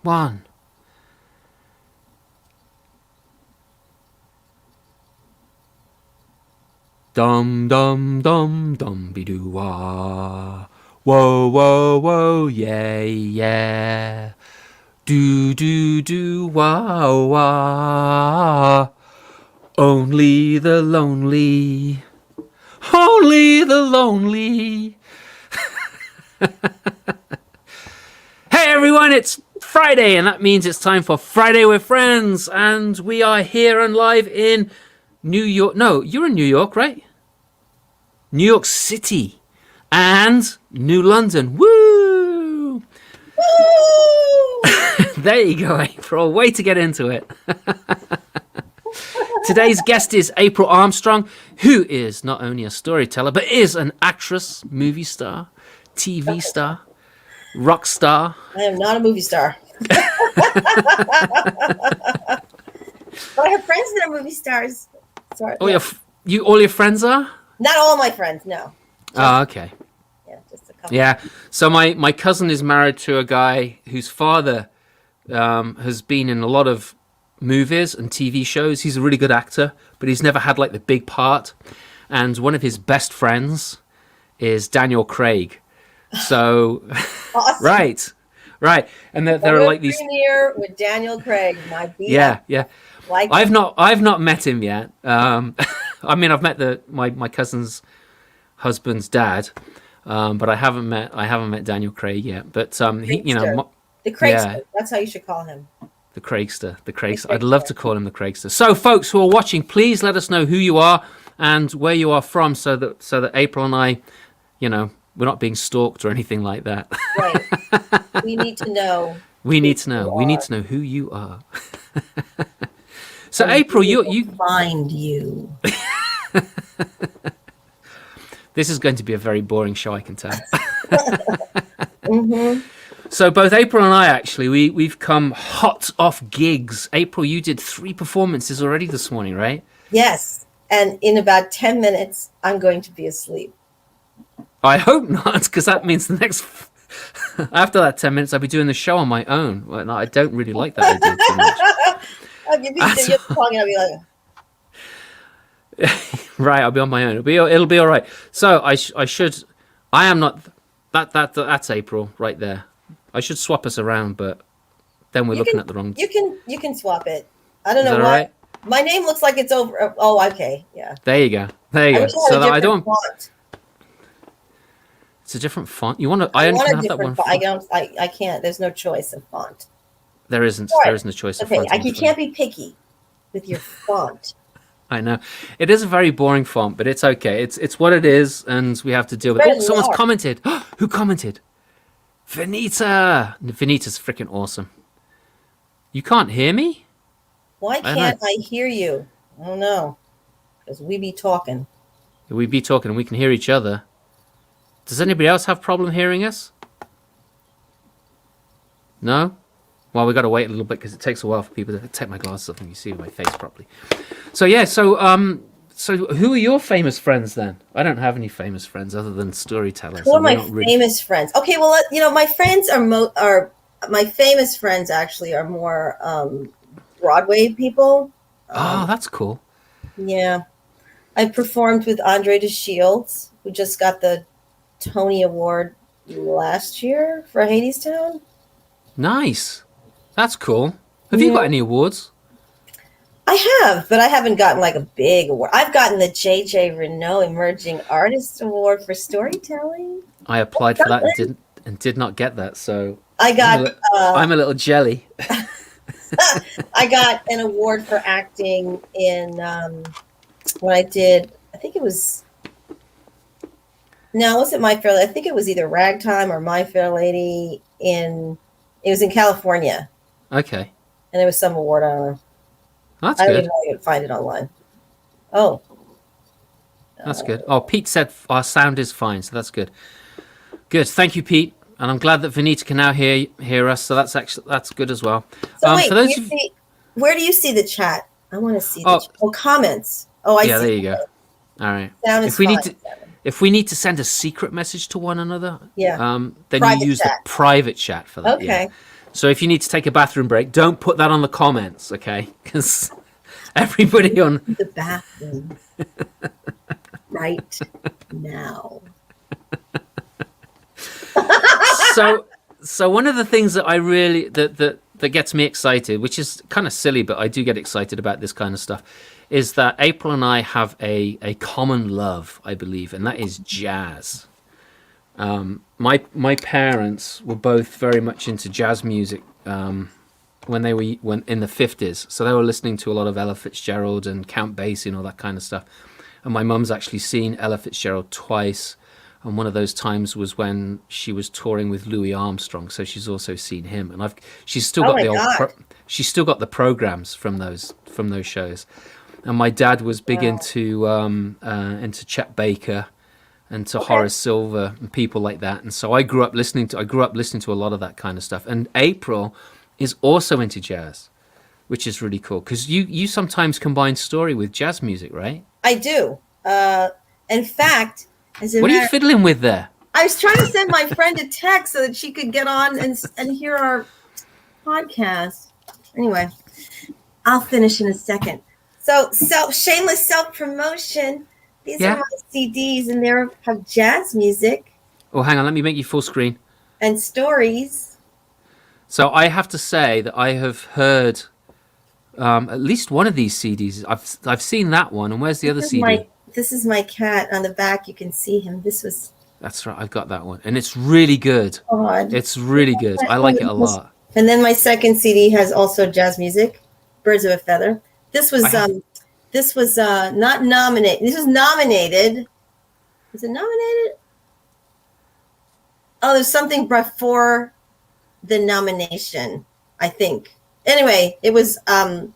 one. Dum dum dum dum be doo wah. Whoa whoa whoa yeah yeah. Do do do wah wah. Only the lonely. Only the lonely. Hey everyone, it's Friday, and that means it's time for Friday with Friends, and we are here and live in New York. No, you're in New York, right? New York City and New London. Woo! There you go, April. Way to get into it. Today's guest is April Armstrong, who is not only a storyteller, but is an actress, movie star, TV star, rock star. I am not a movie star. But I have friends that are movie stars. Sorry. Oh, yeah. All your friends are? Not all my friends, no. Oh, okay. Yeah, just a couple. Yeah. So my cousin is married to a guy whose father has been in a lot of movies and TV shows. He's a really good actor, but he's never had like the big part. And one of his best friends is Daniel Craig. So, Awesome. right. And there are like these premiere with Daniel Craig. Yeah. Like I've not met him yet. I mean, I've met my cousin's husband's dad, but I haven't met Daniel Craig yet. But he, the Craigster. That's how you should call him. The Craigster. I'd love to call him the Craigster. So, folks who are watching, please let us know who you are and where you are from, so that April and I, we're not being stalked or anything like that. Right. We need to know. We need to know who you are. So, and April, you find you. This is going to be a very boring show, I can tell. Mm-hmm. So both April and I, actually, we've come hot off gigs. April, you did 3 performances already this morning, right? Yes. And in about 10 minutes, I'm going to be asleep. I hope not, because that means the next... After that 10 minutes, I'll be doing the show on my own. Well, I don't really like that idea too much. You're talking, I'll be like... Right, I'll be on my own. It'll be all right. So I am not... That's April right there. I should swap us around, but then we're looking at the wrong... You can swap it. I don't know why. Right? My name looks like it's over... Oh, okay, yeah. There you go. So that I don't... Font. It's a different font. You want to? I only can have that one. I can't. There's no choice of font. There isn't. Right. There isn't a choice of font. You can't be picky with your font. I know. It is a very boring font, but it's okay. It's what it is, and we have to deal with it. Oh, someone's commented. Who commented? Venita. Venita's freaking awesome. You can't hear me? Why can't I hear you? I don't know. Because we be talking. We be talking, and we can hear each other. Does anybody else have problem hearing us? No? Well, we got to wait a little bit because it takes a while for people to take my glasses off and you see my face properly. So yeah, so who are your famous friends then? I don't have any famous friends other than storytellers. Who are my famous friends? Okay, well, my friends are my famous friends actually are more Broadway people. Oh, that's cool. Yeah, I performed with Andre DeShields, who just got the Tony Award last year for Hadestown. Nice. That's cool. Have you got any awards? I have, but I haven't gotten like a big award. I've gotten the J.J. Renault Emerging Artist Award for storytelling. I applied for that and did not get that, so I'm a little jelly. I got an award for acting in when I did, I think it was... No, it wasn't My Fair Lady. I think it was either Ragtime or My Fair Lady it was in California. Okay. And there was some award, I don't know. That's good. I don't good. even know if you can find it online. Oh. That's good. Oh, Pete said our sound is fine, so that's good. Good. Thank you, Pete. And I'm glad that Venita can now hear us, so that's good as well. So wait, where do you see the chat? I want to see the comments. Oh, I see. Yeah, there you go. All right. Sound is fine. If we need to send a secret message to one another, then private you use chat. the private chat for that. Okay. Yeah. So if you need to take a bathroom break, don't put that on the comments, okay? Because everybody on The bathroom right now. so one of the things that I really that gets me excited, which is kind of silly, but I do get excited about this kind of stuff, is that April and I have a common love, I believe, and that is jazz. My parents were both very much into jazz music when in the 50s, so they were listening to a lot of Ella Fitzgerald and Count Basie and all that kind of stuff. And my mum's actually seen Ella Fitzgerald twice, and one of those times was when she was touring with Louis Armstrong, so she's also seen him. And she's still got she's still got the programs from those shows. And my dad was big into Chet Baker and to Horace Silver and people like that. And so I grew up listening to a lot of that kind of stuff. And April is also into jazz, which is really cool because you sometimes combine story with jazz music, right? I do. In fact, what are you fiddling with there? I was trying to send my friend a text so that she could get on and hear our podcast. Anyway, I'll finish in a second. So shameless self-promotion. These are my CDs, and they have jazz music. Oh, hang on. Let me make you full screen. And stories. So I have to say that I have heard at least one of these CDs. I've seen that one. And where's the other CD? This is my cat on the back. You can see him. That's right. I've got that one. And it's really good. God. It's really good. I like it a lot. And then my second CD has also jazz music, Birds of a Feather. This was not nominated. This was nominated. Was it nominated? Oh, there's something before the nomination, I think. Anyway, it was I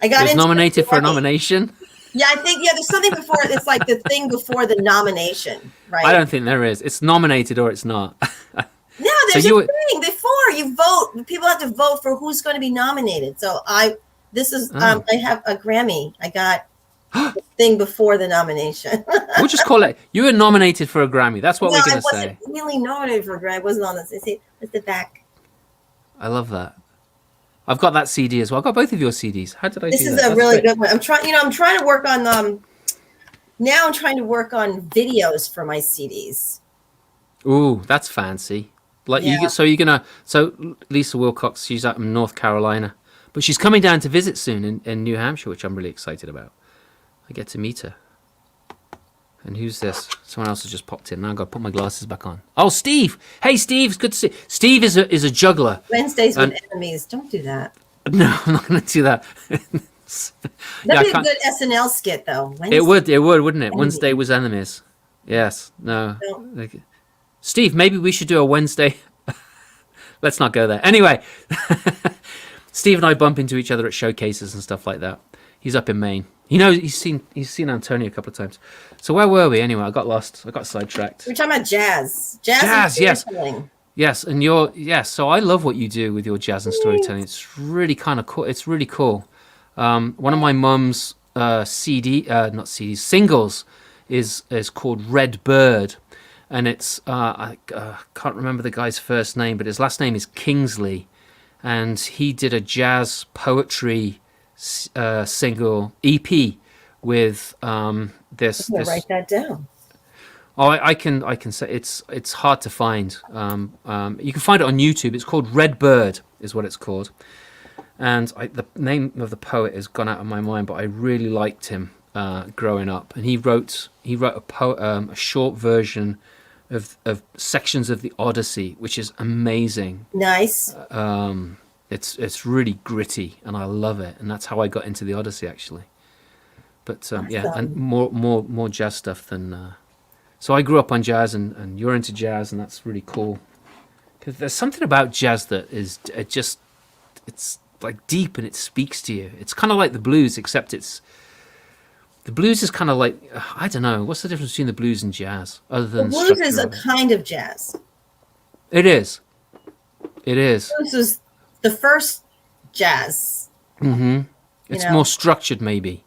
got it nominated for a nomination. Yeah, I think there's something before. It's like the thing before the nomination, right? I don't think there is. It's nominated or it's not. No, there's a thing before you vote. People have to vote for who's going to be nominated. So I have a Grammy. I got the thing before the nomination. We'll just call it. You were nominated for a Grammy. That's what we're going to say. I wasn't really nominated for a Grammy. I wasn't on this. See, it's the back. I love that. I've got that CD as well. I've got both of your CDs. How did I do that? This is a really good one. I'm trying to work on now I'm trying to work on videos for my CDs. Ooh, that's fancy. So Lisa Wilcox, she's out in North Carolina, but she's coming down to visit soon in New Hampshire, which I'm really excited about. I get to meet her. And who's this? Someone else has just popped in. Now I've got to put my glasses back on. Oh, Steve! Hey, Steve! It's good to see. Steve is a juggler. Wednesdays with enemies. Don't do that. No, I'm not going to do that. That'd be a good SNL skit, though. It would, wouldn't it? Enemies. Wednesday was enemies. Yes. No. Steve, maybe we should do a Wednesday. Let's not go there. Anyway, Steve and I bump into each other at showcases and stuff like that. He's up in Maine. He's seen Antonio a couple of times. So where were we anyway? I got lost. I got sidetracked. We're talking about jazz. Jazz, yes. Yes, and so I love what you do with your jazz and storytelling. It's really kind of cool. It's really cool. One of my mum's singles is called Red Bird, and it's I can't remember the guy's first name, but his last name is Kingsley, and he did a jazz poetry single EP with this. Write that down. Oh, I can say it's hard to find. You can find it on YouTube. It's called Red Bird, is what it's called. And the name of the poet has gone out of my mind, but I really liked him growing up. And he wrote a short version of sections of the Odyssey, which is amazing. Nice. It's really gritty, and I love it. And that's how I got into the Odyssey, actually. But awesome. Yeah, and more jazz stuff than. So I grew up on jazz, and you're into jazz, and that's really cool. Because there's something about jazz that is it's like deep and it speaks to you. It's kind of like the blues, except the blues is kind of like, I don't know, what's the difference between the blues and jazz? Other than the blues is a kind of jazz. It is. It is. Blues is the first jazz. Mm-hmm. It's more structured, maybe.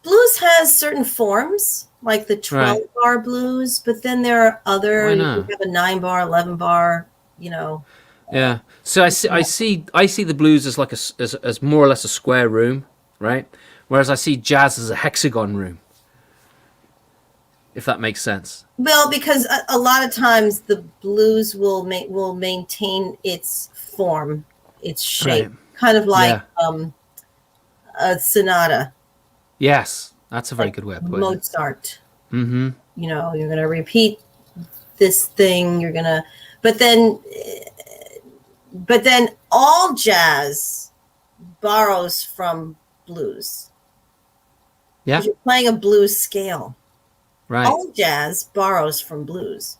Blues has certain forms, like the 12-bar blues, but then there are other. You can have a 9-bar, 11-bar. you know. Yeah. So I see the blues as like as more or less a square room, right? Whereas I see jazz as a hexagon room, if that makes sense. Well, because a lot of times the blues will maintain its form, its shape, Right. kind of like Yeah. a sonata, Yes. That's a very like good way of putting it. Mozart. Mm-hmm. You know, you're going to repeat this thing. You're going to, but then, but then all jazz borrows from blues Yeah. because you're playing a blues scale. Right. All jazz borrows from blues.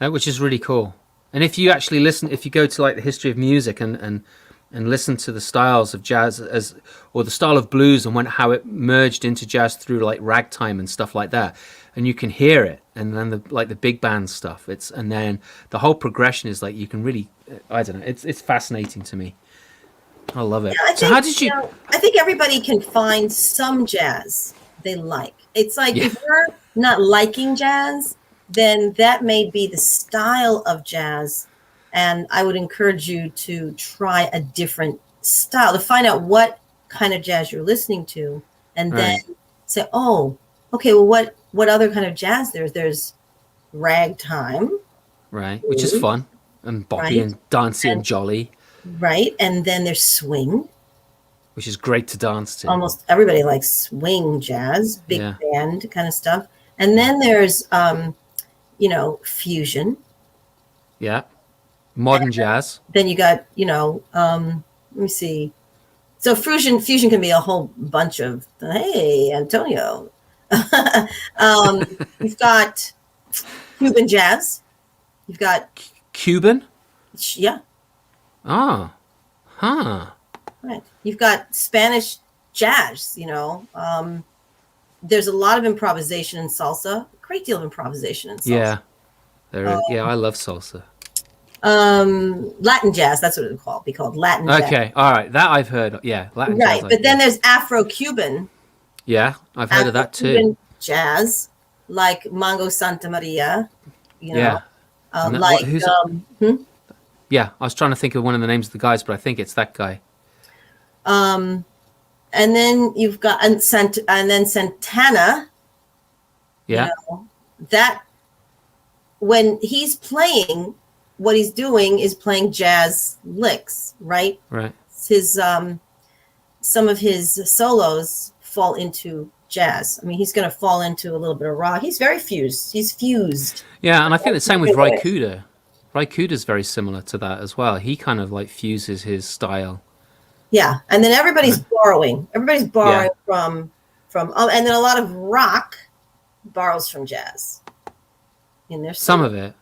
Which is really cool. And if you actually listen, if you go to like the history of music and listen to the styles of jazz as or the style of blues and how it merged into jazz through like ragtime and stuff like that, and you can hear it, and then the big band stuff. And then the whole progression is like you can really, I don't know, it's fascinating to me. I love it. I So think how did you? I think everybody can find some jazz they like. It's like Yeah. if you're not liking jazz, then that may be the style of jazz. And I would encourage you to try a different style to find out what kind of jazz you're listening to, and then Right. say, "Oh, okay. Well, what other kind of jazz there's ragtime, Right. Which is fun and boppy right? and dancey and And jolly, right, and then there's swing. which is great to dance to. Almost everybody likes swing jazz, big Yeah. band kind of stuff. And then there's, fusion. Yeah. Modern jazz. Then you got, let me see. So fusion can be a whole bunch of, hey, Antonio. You've got Cuban jazz. You've got, Cuban. yeah, Ah. Huh. right. You've got Spanish jazz, there's a lot of improvisation in salsa, a great deal of improvisation in salsa. Yeah. Yeah, I love salsa. Latin jazz, that's what it would be called Latin jazz. Okay, all right, that I've heard. Yeah, Latin Right, jazz. but then there's Afro-Cuban. Yeah, I've heard of that too. Afro-Cuban jazz, like Mango Santa Maria, Yeah, and that- like, who's- yeah. I was trying to think of one of the names of the guys, but I think it's that guy. and then you've got, and then Santana, Yeah, that when he's playing, what he's doing is playing jazz licks, right? right. His some of his solos fall into jazz. I mean, he's going to fall into a little bit of rock. He's very fused. He's fused. Yeah, and I think the same with Ry Cooder. Ry Cooder's very similar to that as well. He kind of like fuses his style. Yeah, and then everybody's borrowing. Everybody's borrowing from, and then a lot of rock borrows from jazz. In there, Some of it.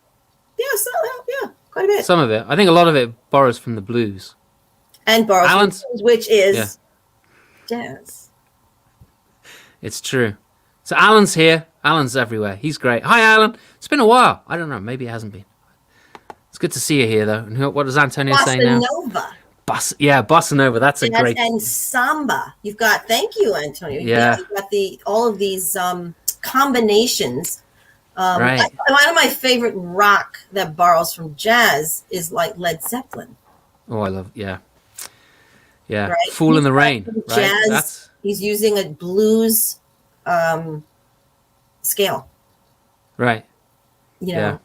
yeah, quite a bit. Some of it. I think a lot of it borrows from the blues. And borrows from Alan's- blues, which is jazz. It's true. So Alan's here. Alan's everywhere. He's great. Hi, Alan. It's been a while. I don't know. Maybe it hasn't been. It's good to see you here, though. And what does Antonio say now? Bossa Nova. Bossa Nova. That's a Jazz great. and samba. You've got, thank you, Antonio. Yeah. You've got all of these combinations. Right. One of my favorite rock that borrows from jazz is like Led Zeppelin. Oh, I love. Yeah. Yeah. Right? Fool in the Rain. Jazz. Right. That's He's using a blues scale. right. You know,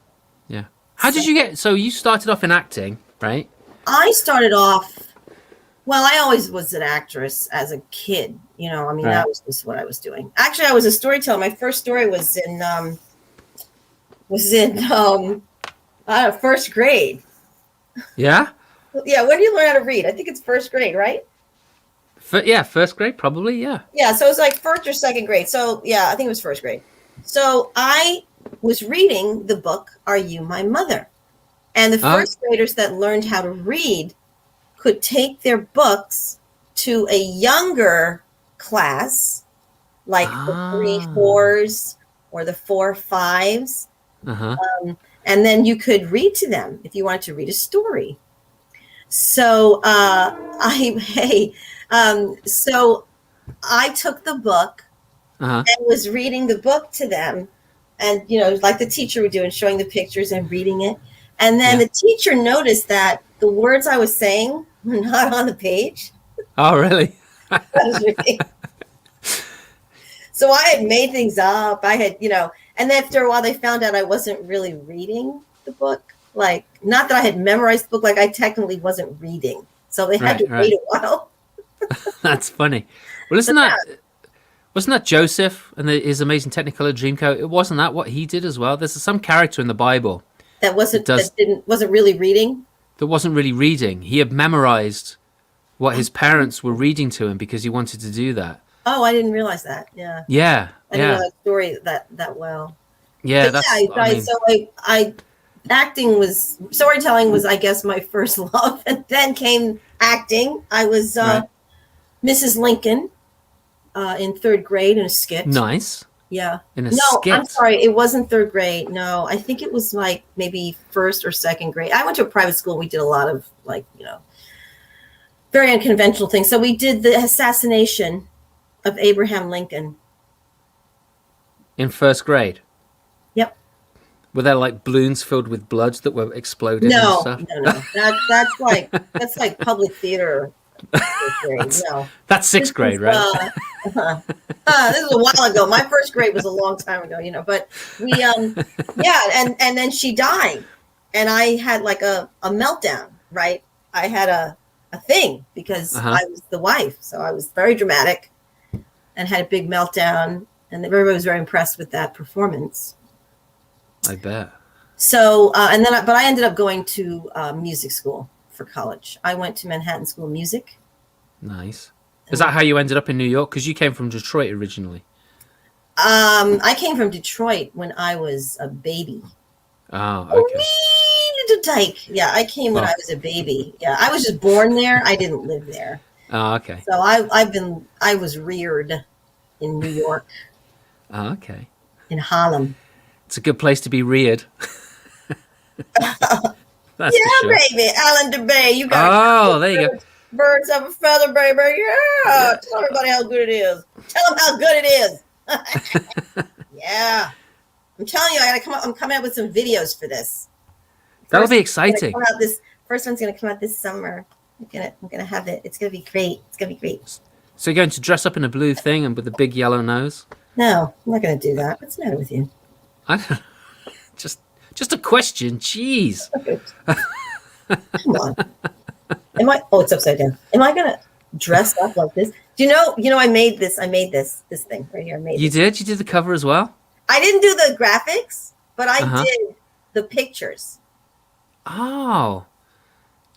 Yeah. How did you get? So you started off in acting, right? I started off. Well, I always was an actress as a kid. I mean, Right. that was just what I was doing. Actually, I was a storyteller. My first story was in first grade. Yeah. Yeah, when do you learn how to read? I think it's first grade, right? Yeah. First grade, probably. Yeah. Yeah, so it was like first or second grade. So yeah, I think it was first grade. So I was reading the book Are You My Mother? And the first graders that learned how to read could take their books to a younger class, like the 3-4s or the 4-5s. Uh-huh. And then you could read to them if you wanted to read a story. So so I took the book Uh-huh. and was reading the book to them, and like the teacher would do, and showing the pictures and reading it. And then Yeah. the teacher noticed that the words I was saying were not on the page. Oh, really? That was really- So I had made things up. I had, and after a while they found out I wasn't really reading the book. Like, not that I had memorized the book, like I technically wasn't reading. So they had Right, to wait a while. That's funny. Well, wasn't that Joseph and his amazing Technicolor Dreamcoat? It wasn't that what he did as well. There's some character in the Bible That wasn't really reading. that wasn't really reading. He had memorized what his parents were reading to him because he wanted to do that. Oh, I didn't realize that. Yeah. Yeah, I didn't know that story that well. yeah. But storytelling was, I guess, my first love, and then came acting. I was Mrs. Lincoln in third grade in a skit. Nice. Yeah. In a no, skit. I'm sorry, it wasn't third grade. No, I think it was like maybe first or second grade. I went to a private school. We did a lot of very unconventional things. So we did the assassination of Abraham Lincoln. In first grade. Yep. Were there like balloons filled with blood that were exploded and No. stuff? No. That's like public theater. No. That's sixth grade, right? This is a while ago. My first grade was a long time ago, but we and then she died, and I had like a meltdown, right? I had a thing because I was the wife, so I was very dramatic and had a big meltdown, and everybody was very impressed with that performance. I bet. So but I ended up going to music school for college. I went to Manhattan School of Music. Nice. Is that how you ended up in New York? Because you came from Detroit originally. I came from Detroit when I was a baby. Oh, okay. Wee little tyke. Yeah, I came when I was a baby. Yeah, I was just born there. I didn't live there. Oh, okay. So I was reared in New York. Oh, okay. In Harlem. It's a good place to be reared. That's yeah, for sure. baby. Alan DeBay. You got there you go. Birds of a feather, baby. Yeah. Tell everybody how good it is. Tell them how good it is. Yeah. I'm telling you, I'm coming up with some videos for this. That'll be exciting. First one's gonna come out this summer. I'm gonna have it. It's gonna be great. It's gonna be great. So you're going to dress up in a blue thing and with a big yellow nose? No, I'm not gonna do that. What's the matter with you? I don't know. Just a question. Jeez. Come on. Oh, it's upside down. Am I gonna dress up like this? Do you know? I made this thing right here. You did the cover as well? I didn't do the graphics, but I did the pictures. Oh,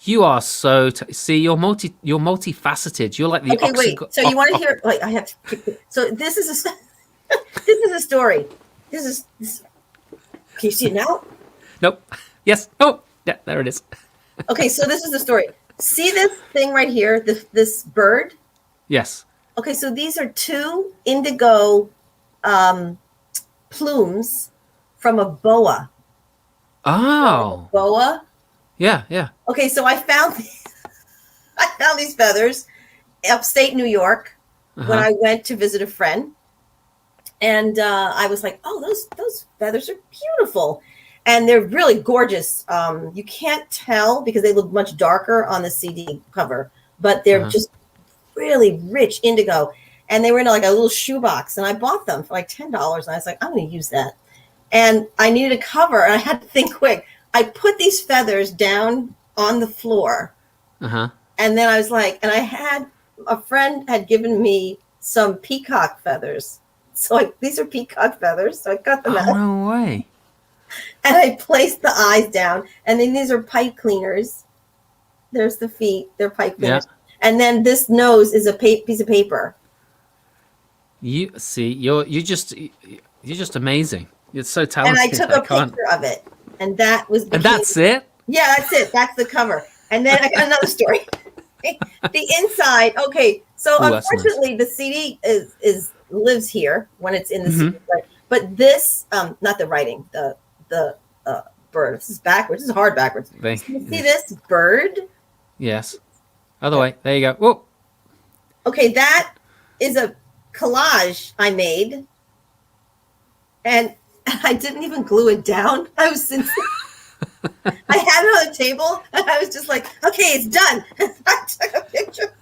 you are so. See, you're multifaceted. You're like the. Okay, wait. So you want to hear? Like, I have to. So this is a. This is a story. This. Can you see it now? Nope. Yes. Oh, yeah. There it is. Okay, so this is the story. See this thing right here? This bird. Yes. Okay, so these are two indigo plumes from a boa. Oh. Boa. Yeah. Okay, so I found these feathers upstate New York when I went to visit a friend, and I was like, "Oh, those feathers are beautiful." And they're really gorgeous. You can't tell because they look much darker on the CD cover, but they're just really rich indigo. And they were in like a little shoebox, and I bought them for like $10. And I was like, I'm going to use that. And I needed a cover, and I had to think quick. I put these feathers down on the floor, and then I was like, and I had a friend had given me some peacock feathers. So these are peacock feathers. So I cut them out. No way. And I placed the eyes down, and then these are pipe cleaners. There's the feet; they're pipe cleaners. Yeah. And then this nose is a piece of paper. You see, you're just amazing. You're so talented. And I took a picture of it, and that was. And that's it. Yeah, that's it. That's the cover. And then I got another story. The inside. Okay, so unfortunately, the CD lives here when it's in the CD. But this, not the writing, the bird. This is backwards. This is hard backwards. You see this bird? Yes. Other way. There you go. Whoa. Okay, that is a collage I made, and I didn't even glue it down. I was sincere. I had it on the table, and I was just like, okay, it's done. I took a picture.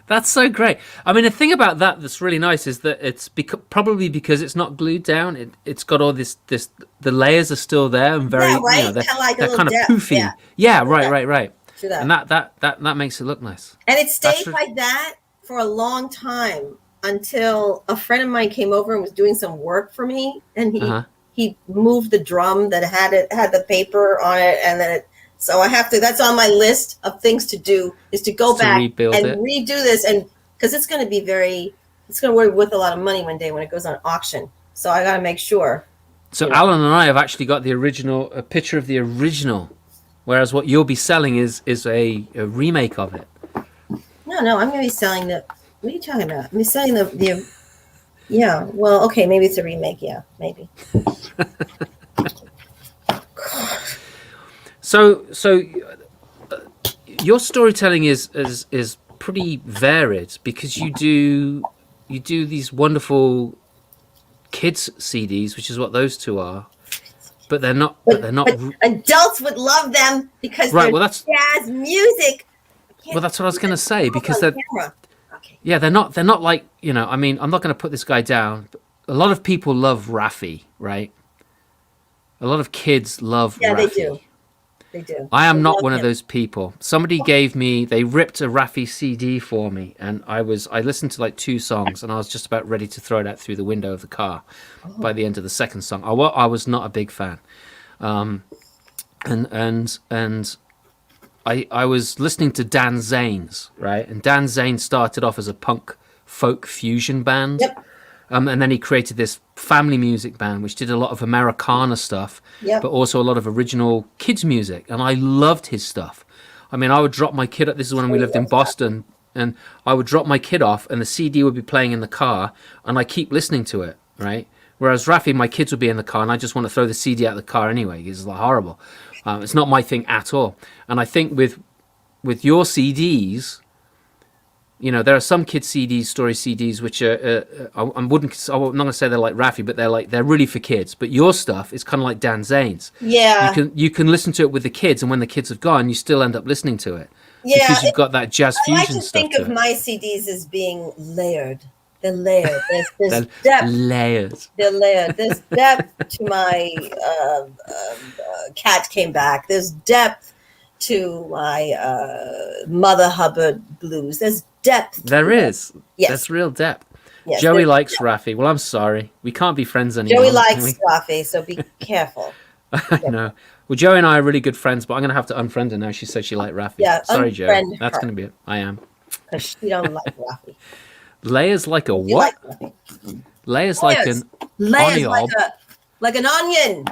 That's so great. I mean, the thing about that that's really nice is that it's probably because it's not glued down. It's got all this. The layers are still there and very, Yeah, right? they're, Kinda like a they're little kind of depth, poofy. yeah. Yeah, right. True that. And that makes it look nice. And it stayed That's like that for a long time until a friend of mine came over and was doing some work for me, and he moved the drum that had the paper on it, and then so I have to. That's on my list of things to do is to go back and redo this, and because it's going to be it's going to be worth a lot of money one day when it goes on auction. So I got to make sure. So Alan and I have actually got a picture of the original, whereas what you'll be selling is a remake of it. No, I'm going to be selling the. What are you talking about? I'm selling the. Yeah, well, okay, maybe it's a remake. Yeah, maybe. So your storytelling is pretty varied because you do these wonderful kids CDs, which is what those two are, but they're not. But adults would love them because they're jazz music. Well, that's what I was going to say because they're. Okay. Yeah, they're not like I mean, I'm not going to put this guy down. But a lot of people love Raffi, right? A lot of kids love Raffi. Yeah, they do. They do. I am not one of those people. Somebody they ripped a Raffi CD for me, and I listened to like 2 songs, and I was just about ready to throw it out through the window of the car by the end of the second song. I was not a big fan. And I was listening to Dan Zanes, right? And Dan Zanes started off as a punk folk fusion band. Yep. And then he created this family music band, which did a lot of Americana stuff, but also a lot of original kids music. And I loved his stuff. I mean, I would drop my kid. This is when we lived in Boston, and I would drop my kid off, and the CD would be playing in the car, and I keep listening to it, right? Whereas Raffi, my kids would be in the car, and I just want to throw the CD out of the car anyway. It's like horrible. It's not my thing at all. And I think with your CDs. There are some kids CDs, story CDs, which are I'm not going to say they're like Raffi, but they're really for kids. But your stuff is kind of like Dan Zanes. Yeah. You can listen to it with the kids, and when the kids have gone, you still end up listening to it. Yeah. Because you've got that jazz fusion stuff. I like to think of my CDs as being layered. They're layered. There's depth. Layers. They're layered. There's depth to my Cat Came Back. There's depth to my Mother Hubbard blues. There's depth. There is. Yes. That's real depth. Yes, Joey likes Raffi. Well, I'm sorry. We can't be friends anymore. Joey likes Raffi, so be careful. I know. Well, Joey and I are really good friends, but I'm going to have to unfriend her now. She said she liked Raffi. Yeah, sorry, Joey. That's her. going to be it. I am. Because she don't like Raffi. Layers like a what? Layers like an onion. Like an onion.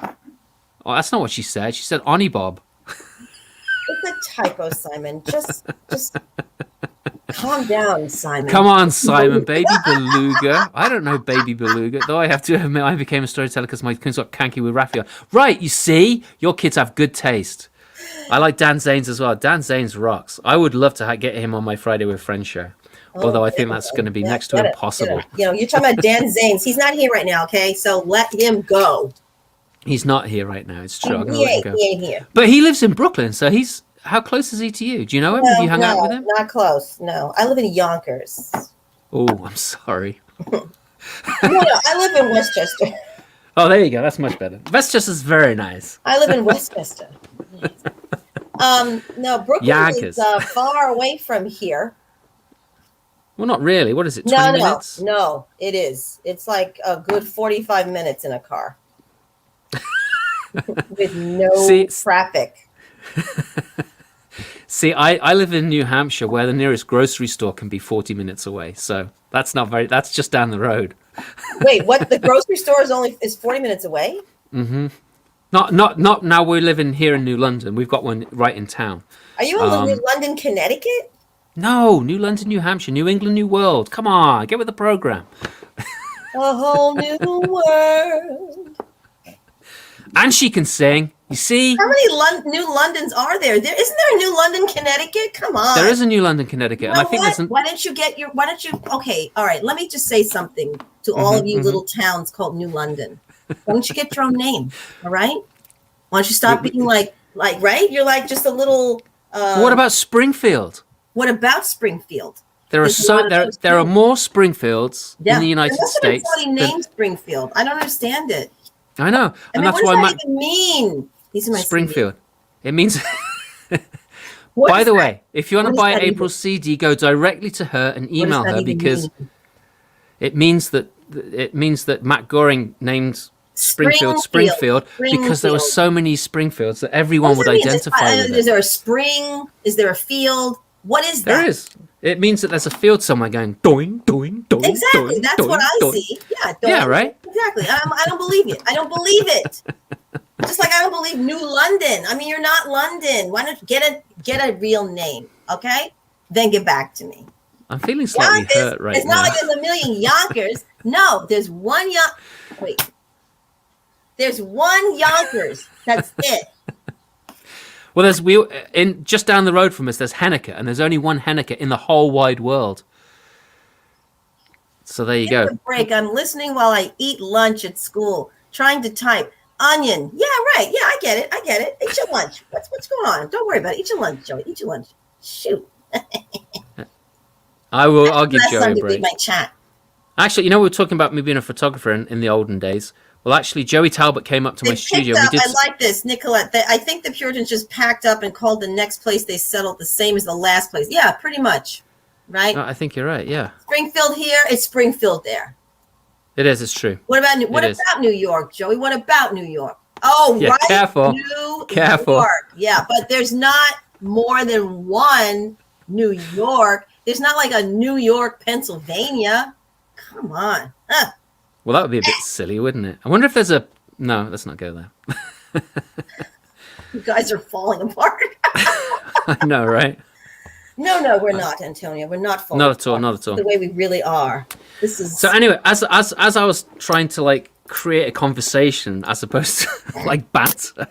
Oh, that's not what she said. She said Oni Bob. It's a typo, Simon. Just calm down, Simon. Come on, Simon. Baby Beluga. I don't know Baby Beluga, though I have to admit I became a storyteller because my kids got canky with Raphael. Right, you see? Your kids have good taste. I like Dan Zanes as well. Dan Zanes rocks. I would love to get him on my Friday with Friends show. Although I think that's going to be next to impossible. You're talking about Dan Zanes. He's not here right now, okay? So let him go. He's not here right now. It's true. He ain't here. But he lives in Brooklyn, so how close is he to you? Do you know him? Have you hung out with him? Not close. No, I live in Yonkers. Oh, I'm sorry. No, I live in Westchester. Oh, there you go. That's much better. Westchester's very nice. I live in Westchester. No, Brooklyn is far away from here. Well, not really. What is it, 20 minutes? No, it is. It's like a good 45 minutes in a car. With no traffic. See, I live in New Hampshire where the nearest grocery store can be 40 minutes away. So that's just down the road. Wait, what? The grocery store is 40 minutes away? Mm-hmm. Not now we're living here in New London. We've got one right in town. Are you in New London, Connecticut? No, New London, New Hampshire, New England, New World. Come on, get with the program. A whole new world. And she can sing. You see? How many New Londons are there? Isn't there a New London, Connecticut? Come on. There is a New London, Connecticut. You know, and I think why don't you okay, all right, let me just say something to all of you little towns called New London. Why don't you get your own name? All right? Why don't you stop being like right? You're like just a little. What about Springfield? What about Springfield? There are There's a lot of those there are too. more Springfields Yeah, in the there United must have been States. somebody named Springfield. I don't understand it. I know, and that's what why does that even mean? These are my Springfield. It means. What By does the that- way, if you want what to does buy that April's CD, go directly to her and What does email that her even because mean? it means that Matt Goring named Springfield because there were Springfield. so many Springfields that What everyone does would that mean? identify with Is it. there a spring? Is there a field? What is that? There is. It means that there's a field somewhere going doing, doing, doing. Exactly. Doing, That's doing, what I doing. see. Yeah. Yeah, right? Exactly. I don't believe it. I don't believe it. Just like I don't believe New London. I mean, you're not London. Why don't you get a real name? Okay. Then get back to me. I'm feeling slightly Yonkers, hurt right it's now. not like there's a million Yonkers. No, there's one Wait. There's one Yonkers. That's it. Well, just down the road from us. There's Henniker, and there's only one Henniker in the whole wide world. So there you go. Break. I'm listening while I eat lunch at school, trying to type onion. Yeah, right. Yeah, I get it. Eat your lunch. What's going on? Don't worry about it. Eat your lunch, Joey. Eat your lunch. Shoot. I'll give Joey a time to break. read my chat. Actually, we were talking about me being a photographer in the olden days. Well, actually, Joey Talbot came up to my studio. I like this, Nicolette. I think the Puritans just packed up and called the next place they settled the same as the last place. Yeah, pretty much. Right? I think you're right, yeah. Springfield here, it's Springfield there. It is, it's true. What about New York, Joey? What about New York? Oh, yeah, right. Careful. New Careful. York. Yeah, but there's not more than one New York. There's not like a New York, Pennsylvania. Come on. Huh. Well, that would be a bit silly, wouldn't it? I wonder if there's a... No, let's not go there. You guys are falling apart. I know, right? No, we're not, Antonio. We're not falling Not at all, apart. not at all. The way we really are. This is... So anyway, as I was trying to create a conversation as opposed to banter.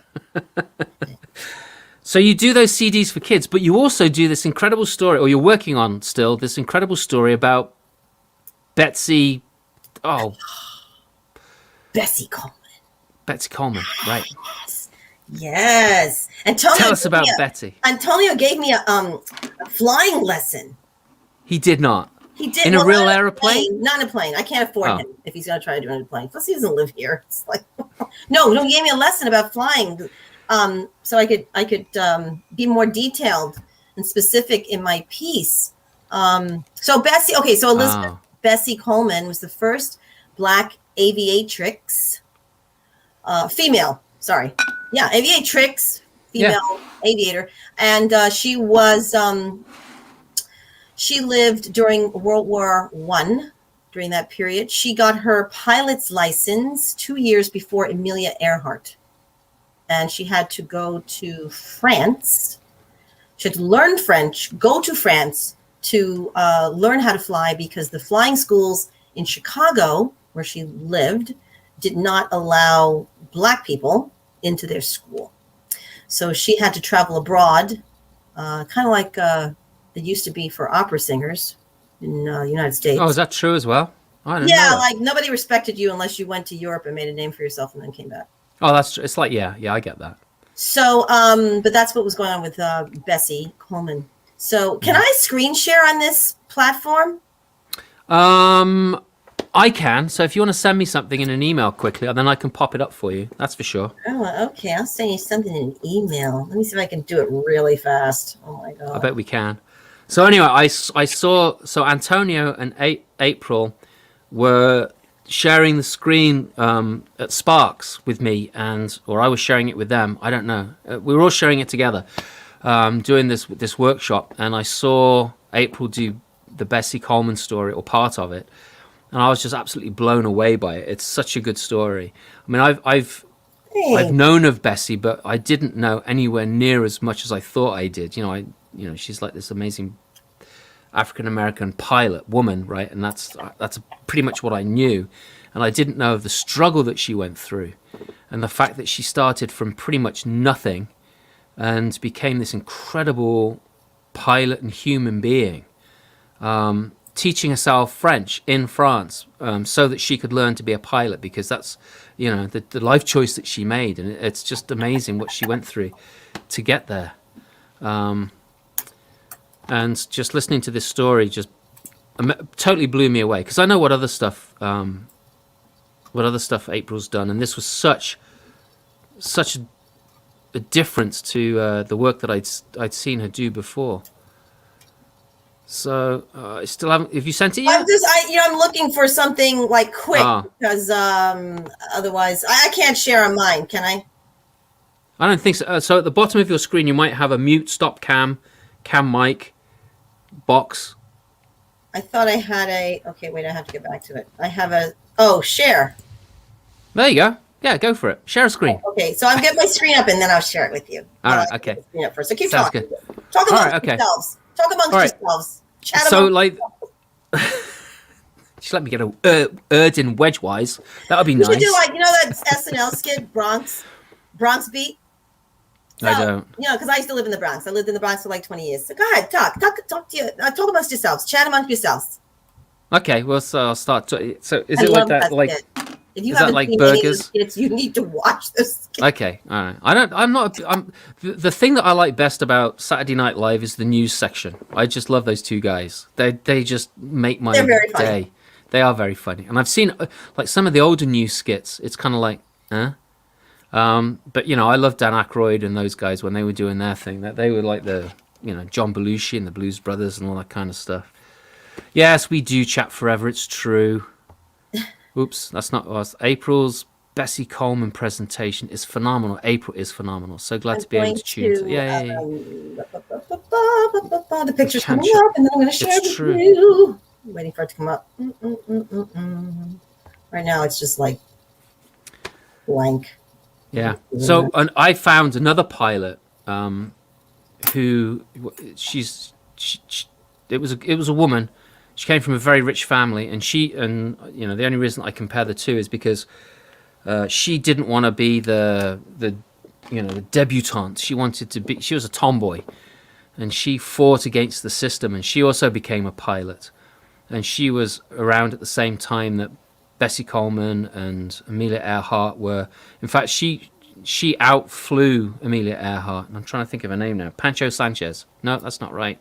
So you do those CDs for kids, but you also do this incredible story, or you're working on still this incredible story about Betsy. Oh, Bessie Coleman. Betsy Coleman, right? Yes. Antonio, tell us about Betty. Antonio gave me a flying lesson. He did not. He did in a real airplane. Not in a plane. I can't afford him if he's going to try to do it in a plane. Plus, he doesn't live here. It's like, no, he gave me a lesson about flying, so I could be more detailed and specific in my piece. So Bessie. Okay, so Elizabeth Bessie Coleman was the first Black aviatrix, female. Sorry. Yeah, aviatrix, female aviator. And she was, she lived during World War I, during that period. She got her pilot's license 2 years before Amelia Earhart. And she had to go to France. She had to learn French, go to France to learn how to fly because the flying schools in Chicago, where she lived, did not allow Black people into their school. So she had to travel abroad, kind of like it used to be for opera singers in the United States. Oh, is that true as well? I don't Yeah, know. like nobody respected you unless you went to Europe and made a name for yourself and then came back. Oh, that's it's like yeah, I get that. So, but that's what was going on with Bessie Coleman. So, can I screen share on this platform? I can. So if you want to send me something in an email quickly, then I can pop it up for you. That's for sure. Oh, okay. I'll send you something in an email. Let me see if I can do it really fast. Oh my god! I bet we can. So anyway, I saw Antonio and April were sharing the screen at Sparks with me, or I was sharing it with them. I don't know. We were all sharing it together, doing this workshop, and I saw April do the Bessie Coleman story or part of it. And I was just absolutely blown away by it. It's such a good story. I mean, I've known of Bessie, but I didn't know anywhere near as much as I thought I did. She's like this amazing African American pilot woman, right? And that's pretty much what I knew. And I didn't know of the struggle that she went through, and the fact that she started from pretty much nothing and became this incredible pilot and human being. teaching herself French in France so that she could learn to be a pilot, because that's, the life choice that she made. And it's just amazing what she went through to get there. And just listening to this story just totally blew me away, because I know what other stuff April's done, and this was such a difference to the work that I'd seen her do before. So I still haven't. Have you sent it yet? I'm looking for something like quick, because otherwise I can't share on mine. Can I? I don't think so. So at the bottom of your screen, you might have a mute, stop cam mic box. I thought I had okay, wait, I have to get back to it. I have share. There you go. Yeah, go for it. Share a screen. Okay, so I'll get my screen up and then I'll share it with you. All right, okay. Screen up first. So keep Sounds talking. good. Talk amongst yourselves. Talk amongst yourselves. Chat so amongst just let me get a Erdin wedgewise. That would be nice. You should do that SNL skit, Bronx Beat. So, I don't. Because I used to live in the Bronx. I lived in the Bronx for like 20 years. So go ahead, talk to you. Talk amongst yourselves. Chat amongst yourselves. Okay, well, so I'll start. So is it like that? Like, if you is that like seen burgers? Skits, you need to watch this. Okay, all right. I'm the thing that I like best about Saturday Night Live is the news section. I just love those two guys. They just make my day. They are very funny, and I've seen like some of the older news skits. It's kind of like, huh? But I love Dan Aykroyd and those guys when they were doing their thing. That they were like the John Belushi and the Blues Brothers and all that kind of stuff. Yes, we do chat forever. It's true. Oops, that's not us. April's Bessie Coleman presentation is phenomenal. April is phenomenal. So glad to be able to tune to. Yeah. The picture's coming up, and then I'm going to share it with you. I'm waiting for it to come up. Right now, it's just like blank. Yeah. So, and I found another pilot who it was a woman. She came from a very rich family, and the only reason I compare the two is because she didn't want to be the debutante. She was a tomboy, and she fought against the system, and she also became a pilot. And she was around at the same time that Bessie Coleman and Amelia Earhart were. In fact, she outflew Amelia Earhart. And I'm trying to think of her name now. Pancho Sanchez. No, that's not right.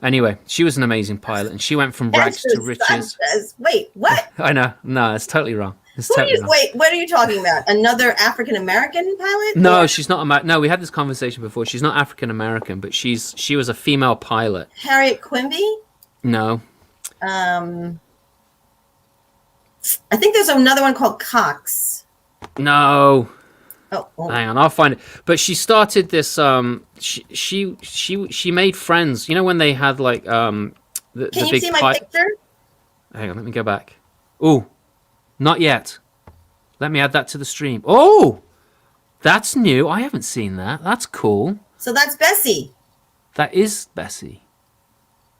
Anyway, she was an amazing pilot, and she went from rags to riches. Sanchez. Wait, what? I know. No, it's totally wrong. Wait, what are you talking about? Another African American pilot? No, she's not. No, we had this conversation before. She's not African American, but she was a female pilot. Harriet Quimby? No. I think there's another one called Cox. No. Oh. Hang on, I'll find it. But she started this. She made friends. when they had like the Can you big see my picture? Hang on, let me go back. Oh, not yet. Let me add that to the stream. Oh, that's new. I haven't seen that. That's cool. So that's Bessie. That is Bessie.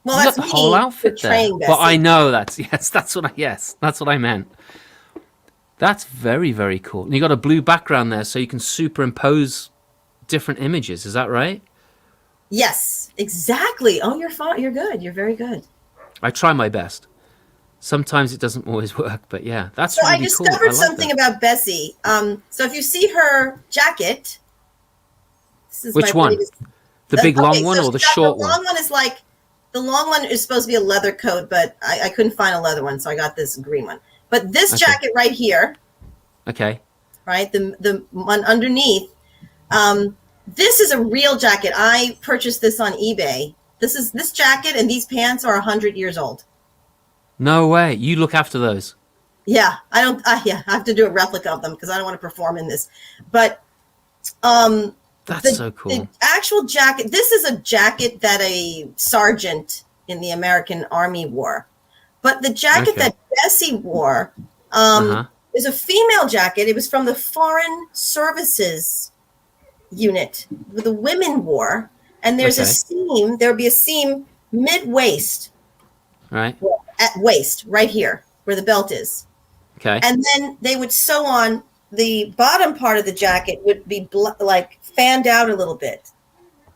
Well, that's the whole outfit there. Bessie. Well, I know that's what I meant. That's very, very cool. And you got a blue background there, so you can superimpose different images. Is that right? Yes, exactly. Oh, you're fine. You're good. You're very good. I try my best. Sometimes it doesn't always work, but yeah, that's so really I cool. discovered something about Bessie. So if you see her jacket, this is which one? The big long one or the short one? The long one is like the long one is supposed to be a leather coat, but I couldn't find a leather one, so I got this green one. But this jacket right here, okay, right, the one underneath, this is a real jacket. I purchased this on eBay. This jacket and these pants are 100 years old. No way. You look after those. Yeah, I don't. I have to do a replica of them because I don't want to perform in this. But that's so cool. The actual jacket. This is a jacket that a sergeant in the American Army wore. But the jacket that Bessie wore is a female jacket. It was from the Foreign Services unit with the women wore. And there's a seam. There would be a seam mid-waist. Right. At waist, right here, where the belt is. Okay. And then they would sew on the bottom part of the jacket would be like fanned out a little bit.